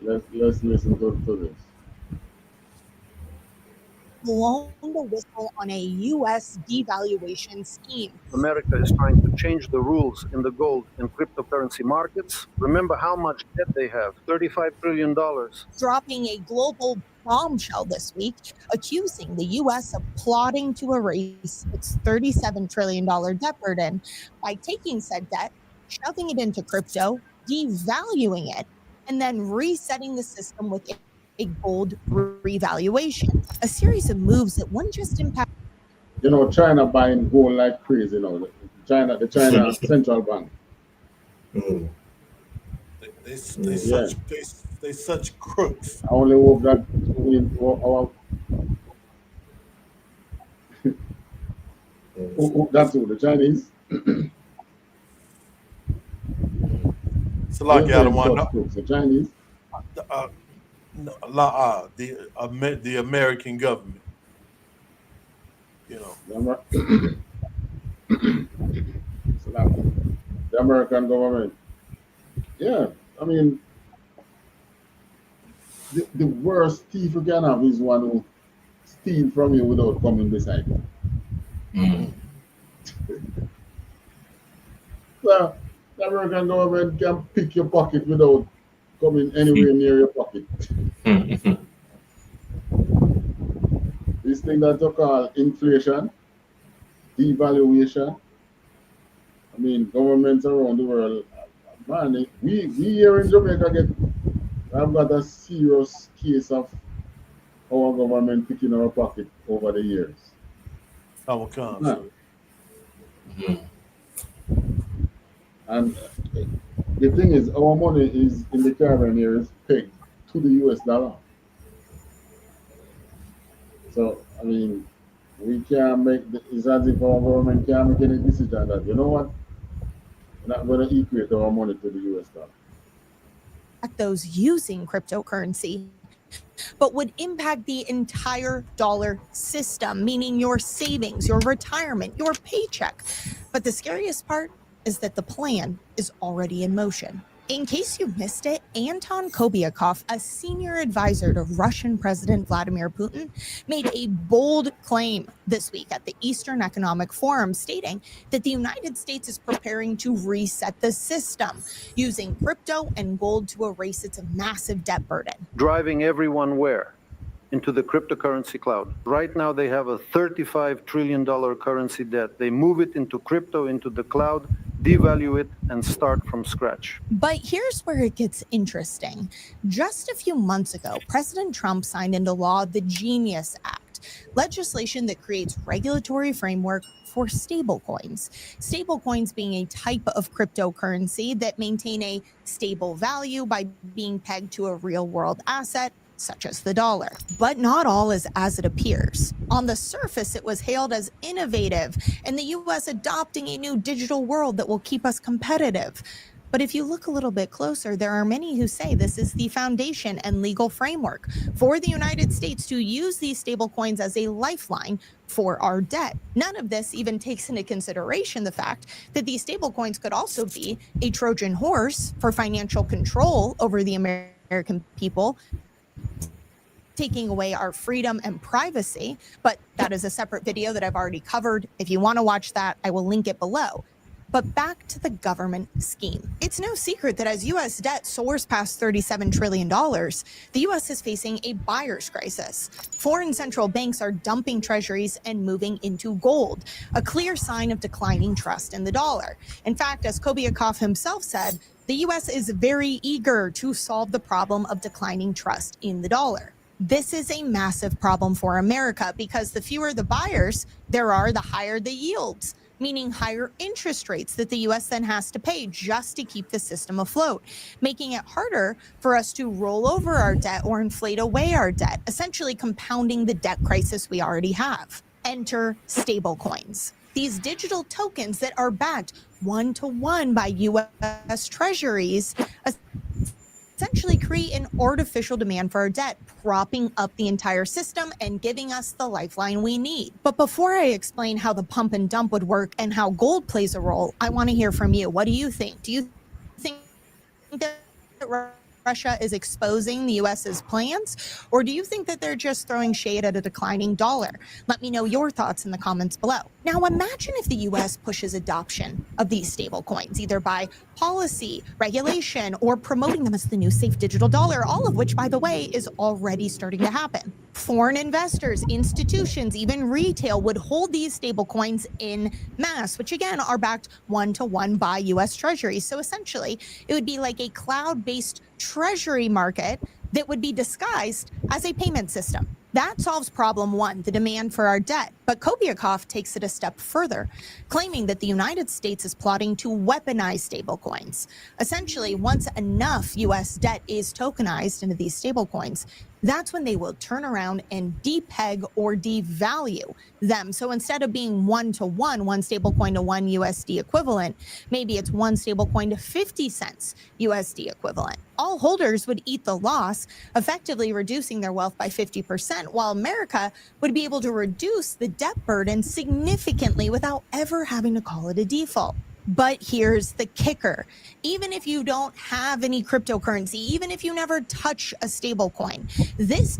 Let's listen to this. Blown the whistle on a U.S. devaluation scheme. America is trying to change the rules in the gold and cryptocurrency markets. Remember how much debt they have, $35 trillion. Dropping a global bombshell this week, accusing the U.S. of plotting to erase its $37 trillion debt burden by taking said debt, shoving it into crypto, devaluing it, and then resetting the system with a gold revaluation. A series of moves that wouldn't just impact. You know, China buying gold like crazy. You know, the China central bank. Mm. They such crooks. I only hope that that's who the Chinese. It's like I don't want the Chinese. The American government. You know. The American government. Yeah, I mean, the worst thief you can have is one who steals from you without coming beside you. Mm. So, the American government can pick your pocket without coming anywhere near your pocket. This thing that you call inflation, devaluation. I mean, governments around the world, man, we here in Jamaica have got a serious case of our government picking our pocket over the years. Our cons. And the thing is, our money is in the Caribbean here is pegged to the US dollar. So, I mean, we can't make, it's as if our government can't make any decision that, you know what, we're not going to equate our money to the US dollar. Those using cryptocurrency, but would impact the entire dollar system, meaning your savings, your retirement, your paycheck. But the scariest part is that the plan is already in motion. In case you missed it, Anton Kobiakov, a senior advisor to Russian President Vladimir Putin, made a bold claim this week at the Eastern Economic Forum, stating that the United States is preparing to reset the system, using crypto and gold to erase its massive debt burden. Driving everyone where? Into the cryptocurrency cloud. Right now they have a $35 trillion currency debt. They move it into crypto, into the cloud, devalue it, and start from scratch. But here's where it gets interesting. Just a few months ago, President Trump signed into law the Genius Act, legislation that creates regulatory framework for stablecoins. Stablecoins being a type of cryptocurrency that maintain a stable value by being pegged to a real-world asset, such as the dollar. But not all is as it appears. On the surface, it was hailed as innovative and the U.S. adopting a new digital world that will keep us competitive. But if you look a little bit closer, there are many who say this is the foundation and legal framework for the United States to use these stablecoins as a lifeline for our debt. None of this even takes into consideration the fact that these stablecoins could also be a Trojan horse for financial control over the American people, taking away our freedom and privacy. But that is a separate video that I've already covered. If you want to watch that, I will link it below. But back to the government scheme. It's no secret that as U.S. debt soars past $37 trillion, the U.S. is facing a buyer's crisis. Foreign central banks are dumping treasuries and moving into gold, a clear sign of declining trust in the dollar. In fact, as Kobiakov himself said, the U.S. is very eager to solve the problem of declining trust in the dollar. This is a massive problem for America because the fewer the buyers there are, the higher the yields, meaning higher interest rates that the US then has to pay just to keep the system afloat, making it harder for us to roll over our debt or inflate away our debt, essentially compounding the debt crisis we already have. Enter stablecoins. These digital tokens that are backed one-to-one by US Treasuries essentially create an artificial demand for our debt, propping up the entire system and giving us the lifeline we need. But before I explain how the pump and dump would work and how gold plays a role, I want to hear from you. What do you think? Do you think that Russia is exposing the US's plans, or do you think that they're just throwing shade at a declining dollar? Let me know your thoughts in the comments below. Now, imagine if the US pushes adoption of these stable coins, either by policy, regulation, or promoting them as the new safe digital dollar, all of which, by the way, is already starting to happen. Foreign investors, institutions, even retail would hold these stable coins in mass, which again are backed one-to-one by US Treasuries. So essentially, it would be like a cloud-based treasury market that would be disguised as a payment system. That solves problem one, the demand for our debt. But Kobiakov takes it a step further, claiming that the United States is plotting to weaponize stablecoins. Essentially, once enough U.S. debt is tokenized into these stablecoins, that's when they will turn around and depeg or devalue them. So instead of being one-to-one, one stablecoin to one USD equivalent, maybe it's one stablecoin to 50 cents USD equivalent. All holders would eat the loss, effectively reducing their wealth by 50%, while America would be able to reduce the debt burden significantly without ever having to call it a default. But here's the kicker. Even if you don't have any cryptocurrency, even if you never touch a stable coin, this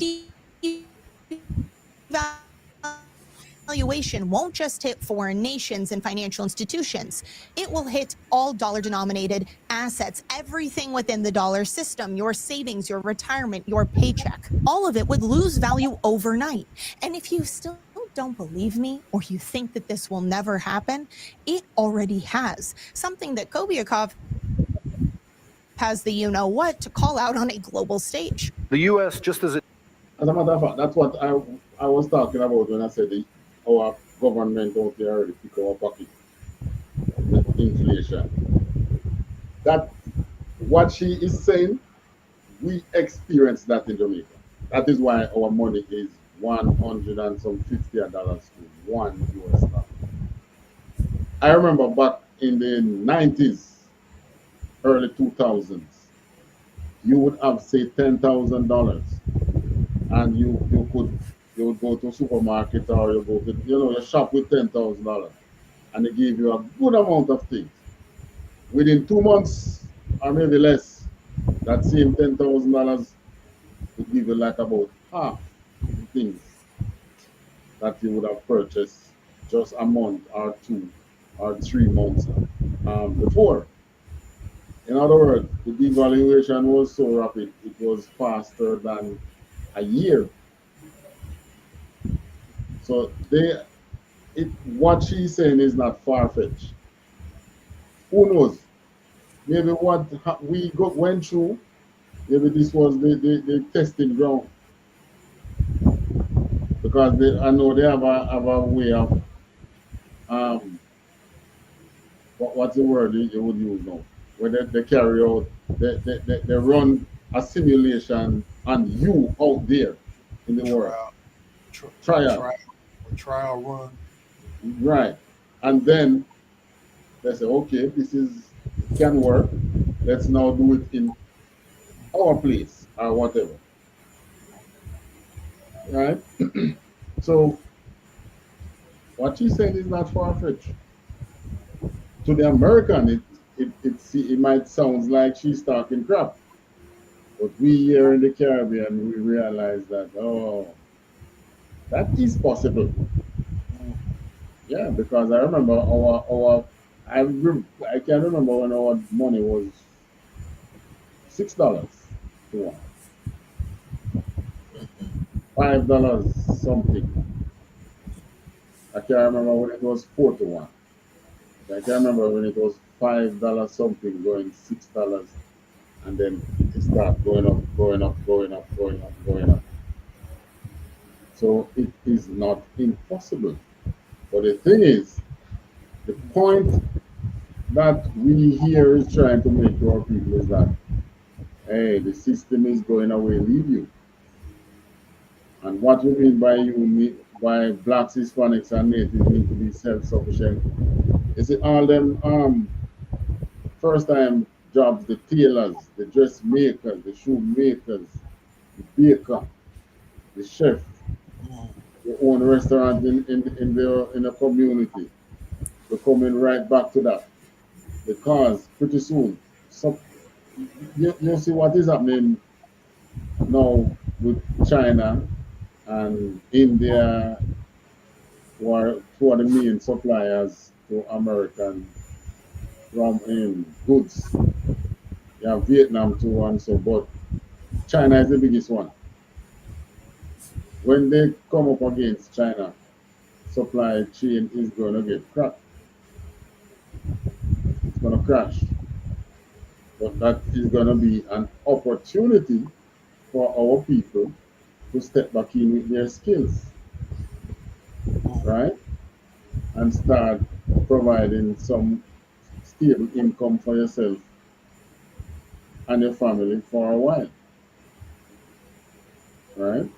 devaluation won't just hit foreign nations and financial institutions. It will hit all dollar-denominated assets, everything within the dollar system, your savings, your retirement, your paycheck. All of it would lose value overnight. And if you still don't believe me, or you think that this will never happen, it already has. Something that Kobiakov has the you-know-what to call out on a global stage. The U.S., just as it... As a matter of fact, that's what I was talking about when I said our government out there already pick our pocket. The inflation. That, what she is saying, we experienced that in Jamaica. That is why our money is $150 to $1 US. I remember back in the 90s, early 2000s, you would have say $10,000, and you would go to a supermarket or you go to you shop with $10,000, and they give you a good amount of things. Within 2 months or maybe less, that same $10,000 would give you like about half the things that you would have purchased just a month or 2 or 3 months before. In other words, the devaluation was so rapid, it was faster than a year. So what she's saying is not far-fetched. Who knows? Maybe what we went through, maybe this was the testing ground. Because I know they have a way of what's the word you would use now? Where they carry out, they run a simulation on you out there in the world. Trial run. Right. And then they say, okay, can work. Let's now do it in our place or whatever. Right? So what she's saying is not far-fetched. To the American, it might sound like she's talking crap. But we here in the Caribbean, we realize that, that is possible. Yeah, because I remember I can remember when our money was $6 to one. $5 something. I can't remember when it was 4 to 1. I can't remember when it was $5 something going $6, and then it started going up. So it is not impossible. But the thing is, the point that we here is trying to make to our people is that, hey, the system is going away, leave you. And what we mean by by blacks, Hispanics, and natives need to be self-sufficient. Is it all them first time jobs, the tailors, the dressmakers, the shoemakers, the baker, the chef, the own restaurant in the community. We're coming right back to that. Because pretty soon, so you see what is happening now with China and India, who are two of the main suppliers to American from goods. You have Vietnam too, and so, but China is the biggest one. When they come up against China, supply chain is going to get cracked. It's going to crash. But that is going to be an opportunity for our people to step back in with their skills, right? And start providing some stable income for yourself and your family for a while, right?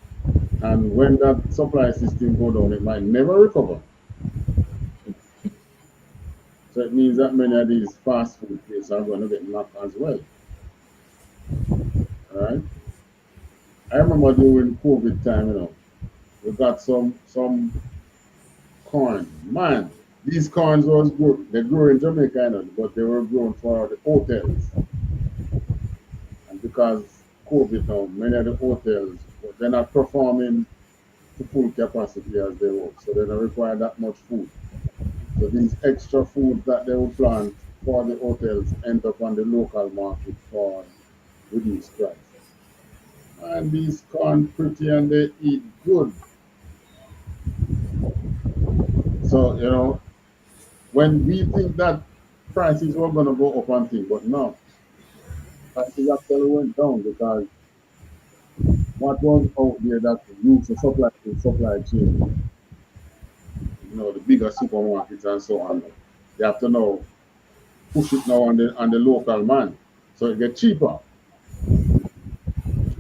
And when that supply system go down, it might never recover. So it means that many of these fast food places are going to get knocked as well, right? I remember during COVID time, we got some corn. Man, these corns was good. They grew in Jamaica, but they were grown for the hotels. And because COVID now, many of the hotels, they're not performing to full capacity as they were. So they don't require that much food. So these extra foods that they will plant for the hotels end up on the local market for reduced price. And these corn pretty and they eat good. So, when we think that prices were going to go up and things, but no, prices actually went down because what was out there that used to supply chain, the bigger supermarkets and so on, they have to now push it now on the local man, so it gets cheaper.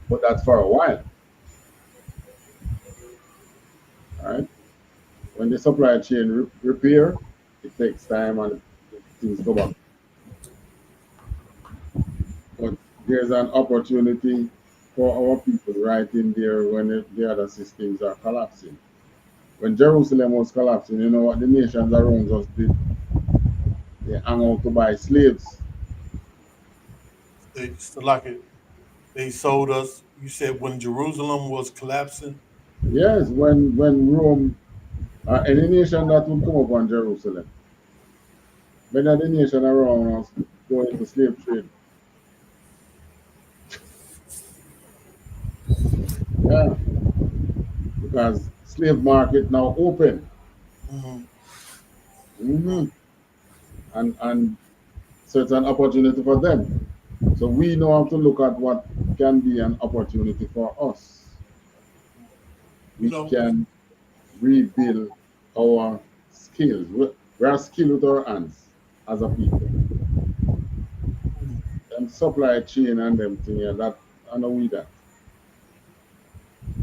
But that's for a while, right? When the supply chain repair, it takes time and things go back. But there's an opportunity for our people right in there when the other systems are collapsing. When Jerusalem was collapsing, you know what the nations around us did? They hung out to buy slaves. They sold us. You said when Jerusalem was collapsing. Yes, when Rome, any nation that would come up on Jerusalem, many of the nation around us go into slave trade. Yeah, because slave market now open. And so it's an opportunity for them. So we now have to look at what can be an opportunity for us. We can rebuild our skills. We are skilled with our hands as a people. And supply chain and them thing, that I know we that.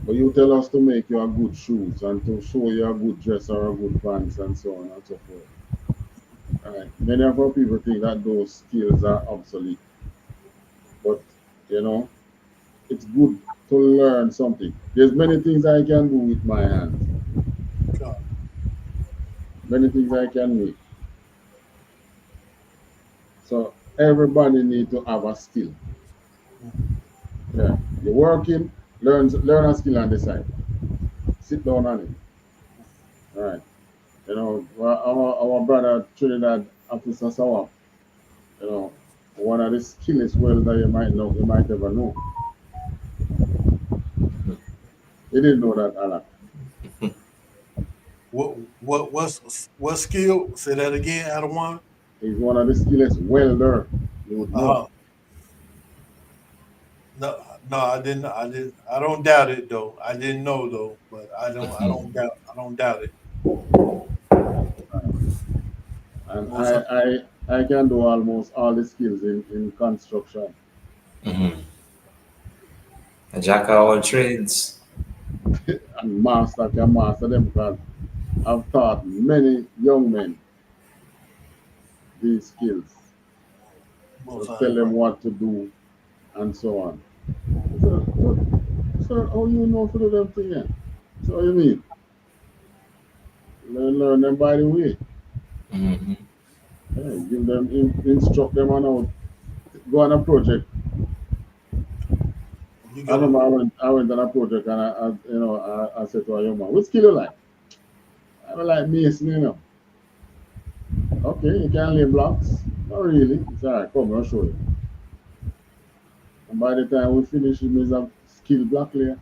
But you tell us to make you a good shoes and to show you a good dress or a good pants and so on and so forth. Right. Many of our people think that those skills are obsolete. But it's good to learn something. There's many things I can do with my hands. Many things I can make. So everybody needs to have a skill. Yeah. You're working, learn a skill on the side. Sit down on it. All right. Our brother Trinidad Officer Sawap, one of the skillest welder you might ever know. He didn't know that, Alan. What skill? Say that again, Adawan. He's one of the skillest welder you would know. No, No, I didn't. I didn't. I don't doubt it though. I didn't know though, but I don't. I don't doubt. I don't doubt it. And Most of, I can do almost all the skills in construction. A jack of all trades. And master can master them because I've taught many young men these skills. most To of tell them, them right. what to do and so on. So how you know for them thing? Yeah? So you mean learn them by the way. Mm-hmm. Yeah, give them instruct them on how to go on a project. You I gotta. remember I went on a project and I said to a young man, "What skill you like?" I was like mason, you know. Okay, you can lay blocks. Not really. It's all right. Come, I'll show you. And by the time we finish, it means a skilled block layer.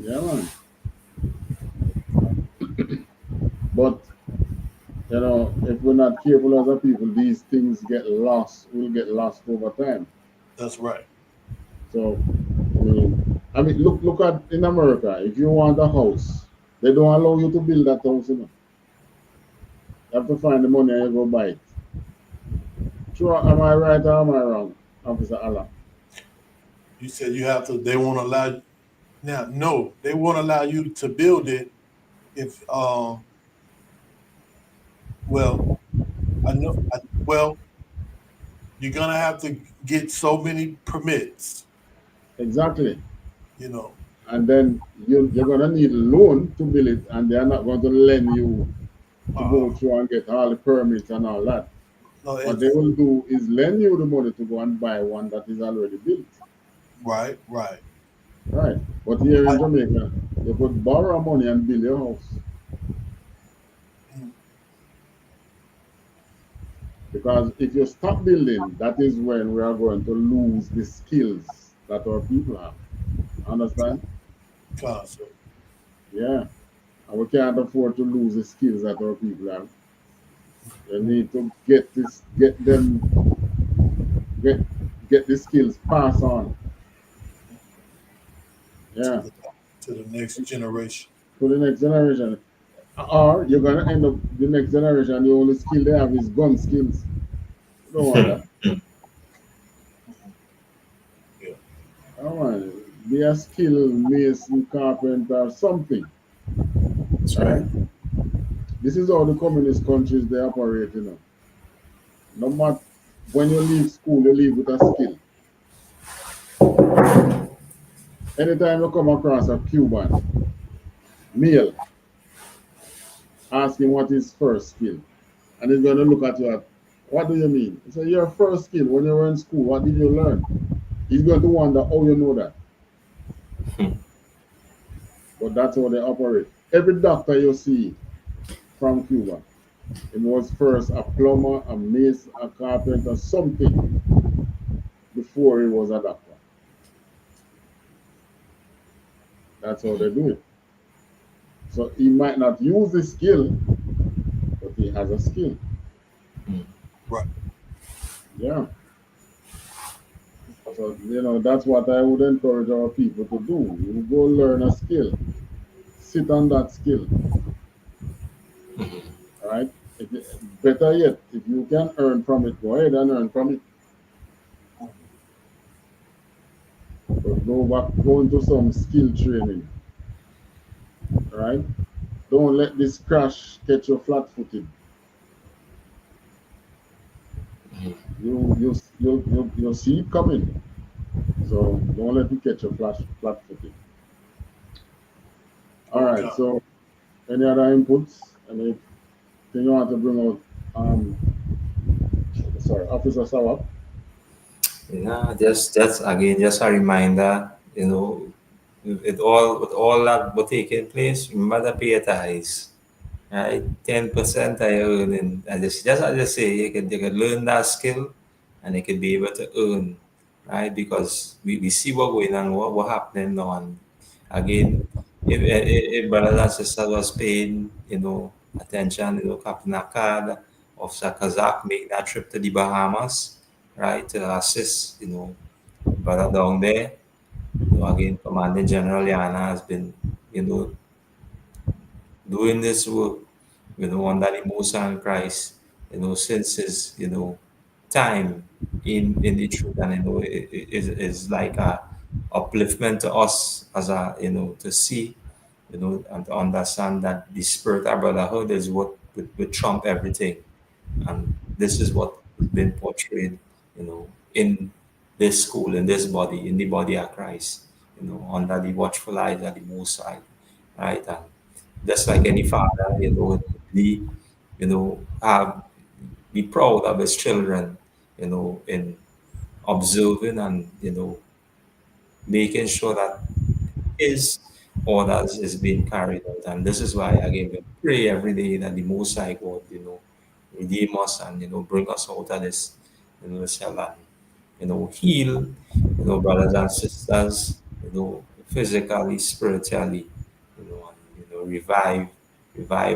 Yeah, man. But if we're not careful as a people, these things get lost. Will get lost over time. That's right. So, look at in America. If you want a house, they don't allow you to build that house. You have to find the money and you go buy it. Sure, am I right or am I wrong, Officer Allah? You said you have to. They won't allow. Now, no, they won't allow you to build it if. Well, I know. Well, you're gonna have to get so many permits. Exactly. You know. And then you're gonna need a loan to build it, and they're not going to lend you to go through and get all the permits and all that. No, What they will do is lend you the money to go and buy one that is already built. right, right. Right. But here in Jamaica, you could borrow money and build your house. Because if you stop building, that is when we are going to lose the skills that our people have. Understand? Concept. Yeah. And we can't afford to lose the skills that our people have. We need to get get the skills passed on. Yeah. To the next generation. To the next generation. Or you're gonna end up the next generation, the only skill they have is gun skills. You don't want that. Yeah. I want be a skilled mason, carpenter, something. That's Right? right. This is how the communist countries they operate, No matter when you leave school, you leave with a skill. Anytime you come across a Cuban male, ask him what his first skill. And he's going to look at you at, what do you mean? He said, your first skill when you were in school, what did you learn? He's going to wonder how you know that. But that's how they operate. Every doctor you see from Cuba, it was first a plumber, a mason, a carpenter, something before he was a doctor. That's how they do it. So he might not use the skill, but he has a skill. Right. Yeah. So, that's what I would encourage our people to do. You go learn a skill, sit on that skill. All right? Better yet, if you can earn from it, go ahead and earn from it. But go into some skill training. All right? Don't let this crash catch you flat-footed. You see it coming. So don't let it catch you flat-footed. All right. So any other inputs? Anything you want to bring out? Officer Sawap. Yeah, just again, just a reminder, with all that what taking place, remember to pay tithes, right? 10% I earning. I just say you can learn that skill, and you can be able to earn, right? Because we see what going on, what happening now, and again, if brothers and sisters was paying, attention, Captain Akkad, Officer Kazak make that trip to the Bahamas. right, to assist, brother down there. Again, Commanding General YAHANNA has been, doing this work, under the Most High Christ, since his, time in the truth, and it is like a upliftment to us as a, to see, and to understand that the spirit of brotherhood is what would trump everything, and this is what has been portrayed, in this school, in this body, in the body of Christ, under the watchful eyes of the Most High, right? And just like any father, would be, have be proud of his children, in observing and making sure that his orders is being carried out. And this is why again we pray every day that the Most High God, redeem us and bring us out of this, this hell, and heal, brothers and sisters, physically, spiritually, and revive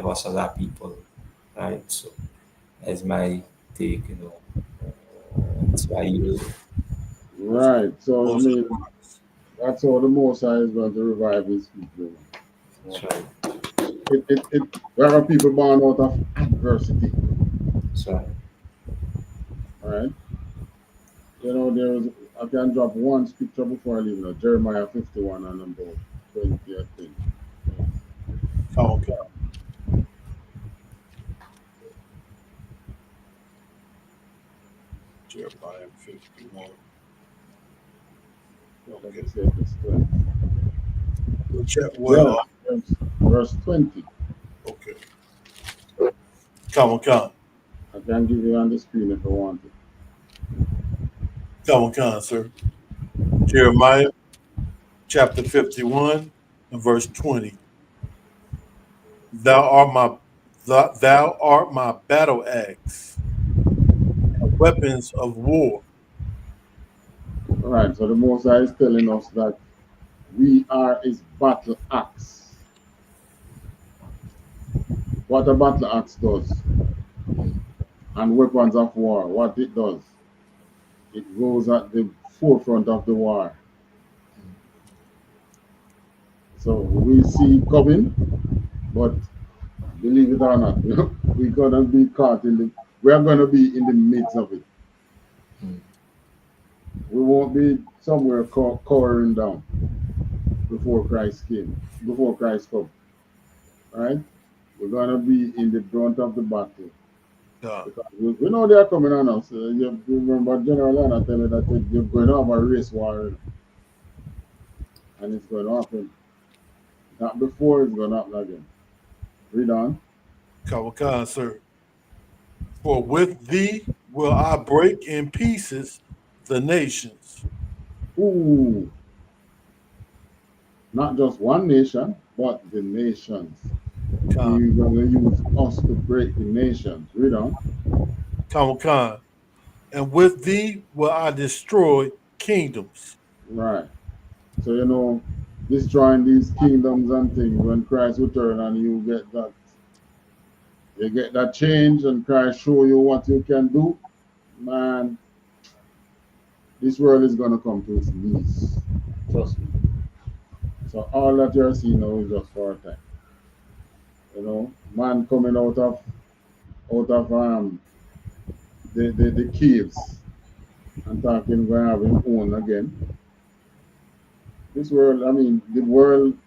us as our people, right? So that's my take, that's why you. Right. So I mean, that's how the Most High is going to revive his people. That's right. There are people born out of adversity. That's right. Right. I can drop one scripture before I leave now. Jeremiah 51 and about 20, I think. Okay. Jeremiah 51. Okay. Verse 20. Well, Verse 20. okay. Come on. I can give you on the screen if you want it. Come on, sir. Jeremiah chapter 51 and verse 20. Thou art my battle axe and weapons of war. All right, so the Most High is telling us that we are his battle axe. What a battle axe does, and weapons of war, what it does, it goes at the forefront of the war. So we see it coming, but believe it or not, we're gonna be caught we are gonna be in the midst of it. We won't be somewhere cowering down before Christ comes. Right? We're gonna be in the front of the battle. Because we know they are coming on us. You remember General Anna tell me that you're going to have a race war, and it's going to happen. Not before, it's going to happen again. Read on. Kawakan, sir. For with thee will I break in pieces the nations. Ooh. Not just one nation, but the nations. He's going to use us to break the nations. Read on. Kawakan. And with thee will I destroy kingdoms. Right. So, destroying these kingdoms and things, when Christ returns and you get that change and Christ show you what you can do, man, this world is going to come to its knees. Trust me. So all that you're seeing now is just for a time. Man coming out of the caves and talking going to have his own again. This world, the world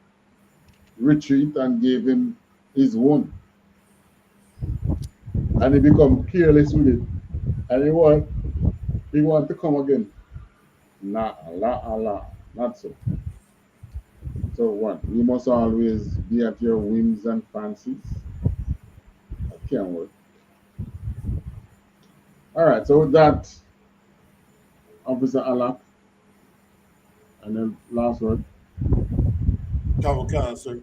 retreat and gave him his own. And he become careless with it. And he want to come again. Not so. So what? You must always be at your whims and fancies. That can't work. All right, so with that, Officer Alak, and then last word. Kawakan, sir.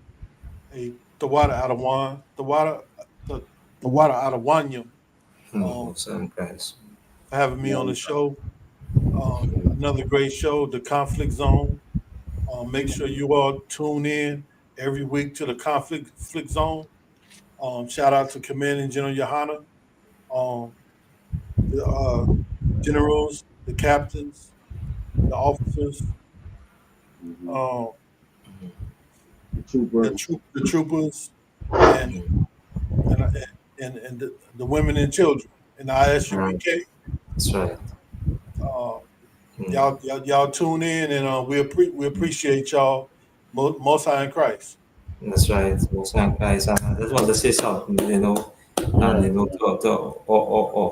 Hey, the water out of wine, the water out of Wanyam. For having me on the show. Another great show, The Conflict Zone. Make sure you all tune in every week to the Conflict Zone. Shout out to Commanding General YAHANNA. generals, the captains, the officers, The the troopers. the troopers, and the women and children in the ISUPK. That's right. Y'all tune in, and we appreciate y'all, Most High in Christ. That's right. Most guys, and I just want to say something, and to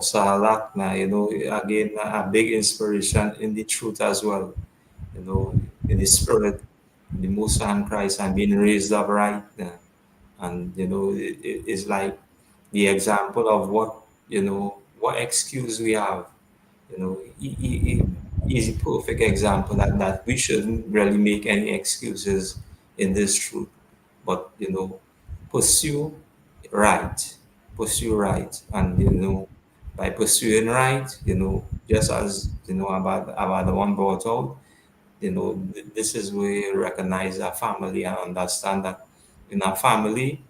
Salak, again, a big inspiration in the truth as well, in the spirit, in the Most High in Christ, and being raised up right, and it's like the example of what excuse we have. He's a perfect example that we shouldn't really make any excuses in this truth, but pursue pursue right, and by pursuing right, just as about the one brought out, this is where you recognize our family and understand that in our family,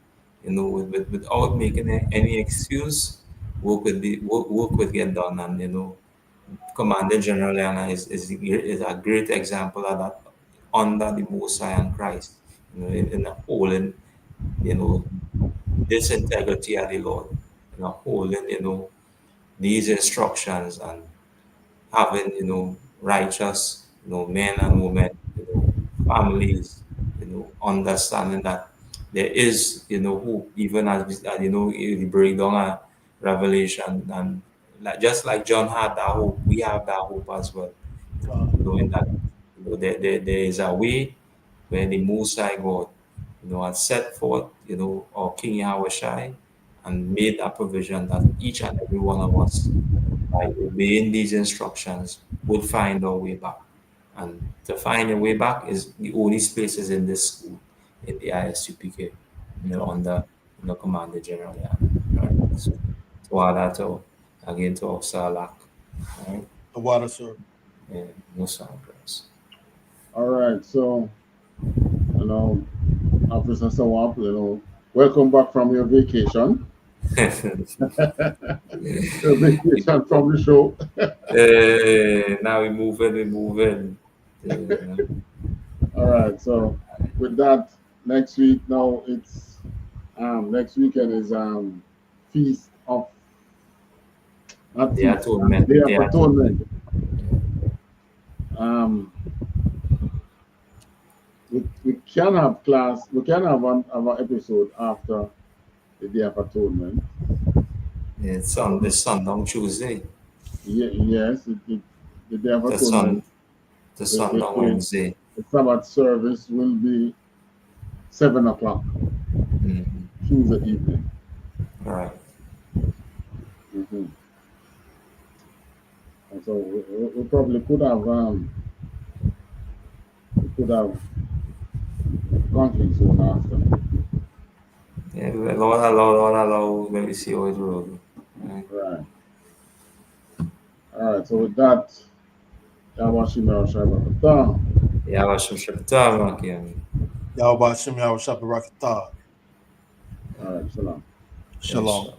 without making any excuse, work would get done, and Commander General Yana is a great example of that under the Most High and Christ, in upholding, this integrity of the Lord, upholding, these instructions, and having, righteous, men and women, families, understanding that there is, hope, even as you break down a revelation, and just like John had that hope, we have that hope as well. Knowing that there is a way where the Most High God, has set forth, our King Yahushai, and made a provision that each and every one of us, by obeying these instructions, would find our way back. And to find your way back is the only spaces in this school, in the ISUPK, under Commander General. Yeah. Right. So all that again to Officer Alak. Right. The water, sir. Yeah, no sound girls. All right, so Officer Sawap, welcome back from your vacation. Your vacation from the show. Now we're moving. All right, so with that, next week now it's next weekend is Feast of The Atonement. Day of Atonement. We can have class. We can have an episode after the Day of Atonement. It's on this sundown Tuesday. Yes, the Day of Atonement. The sundown Wednesday. The Sabbath service will be 7 o'clock Tuesday evening. All right. And so we probably could have conflict zone after. Yeah, Lord allow. Let me see how it rolls. Right. All right. So with that, Yahweh All right. Shalom. Shalom.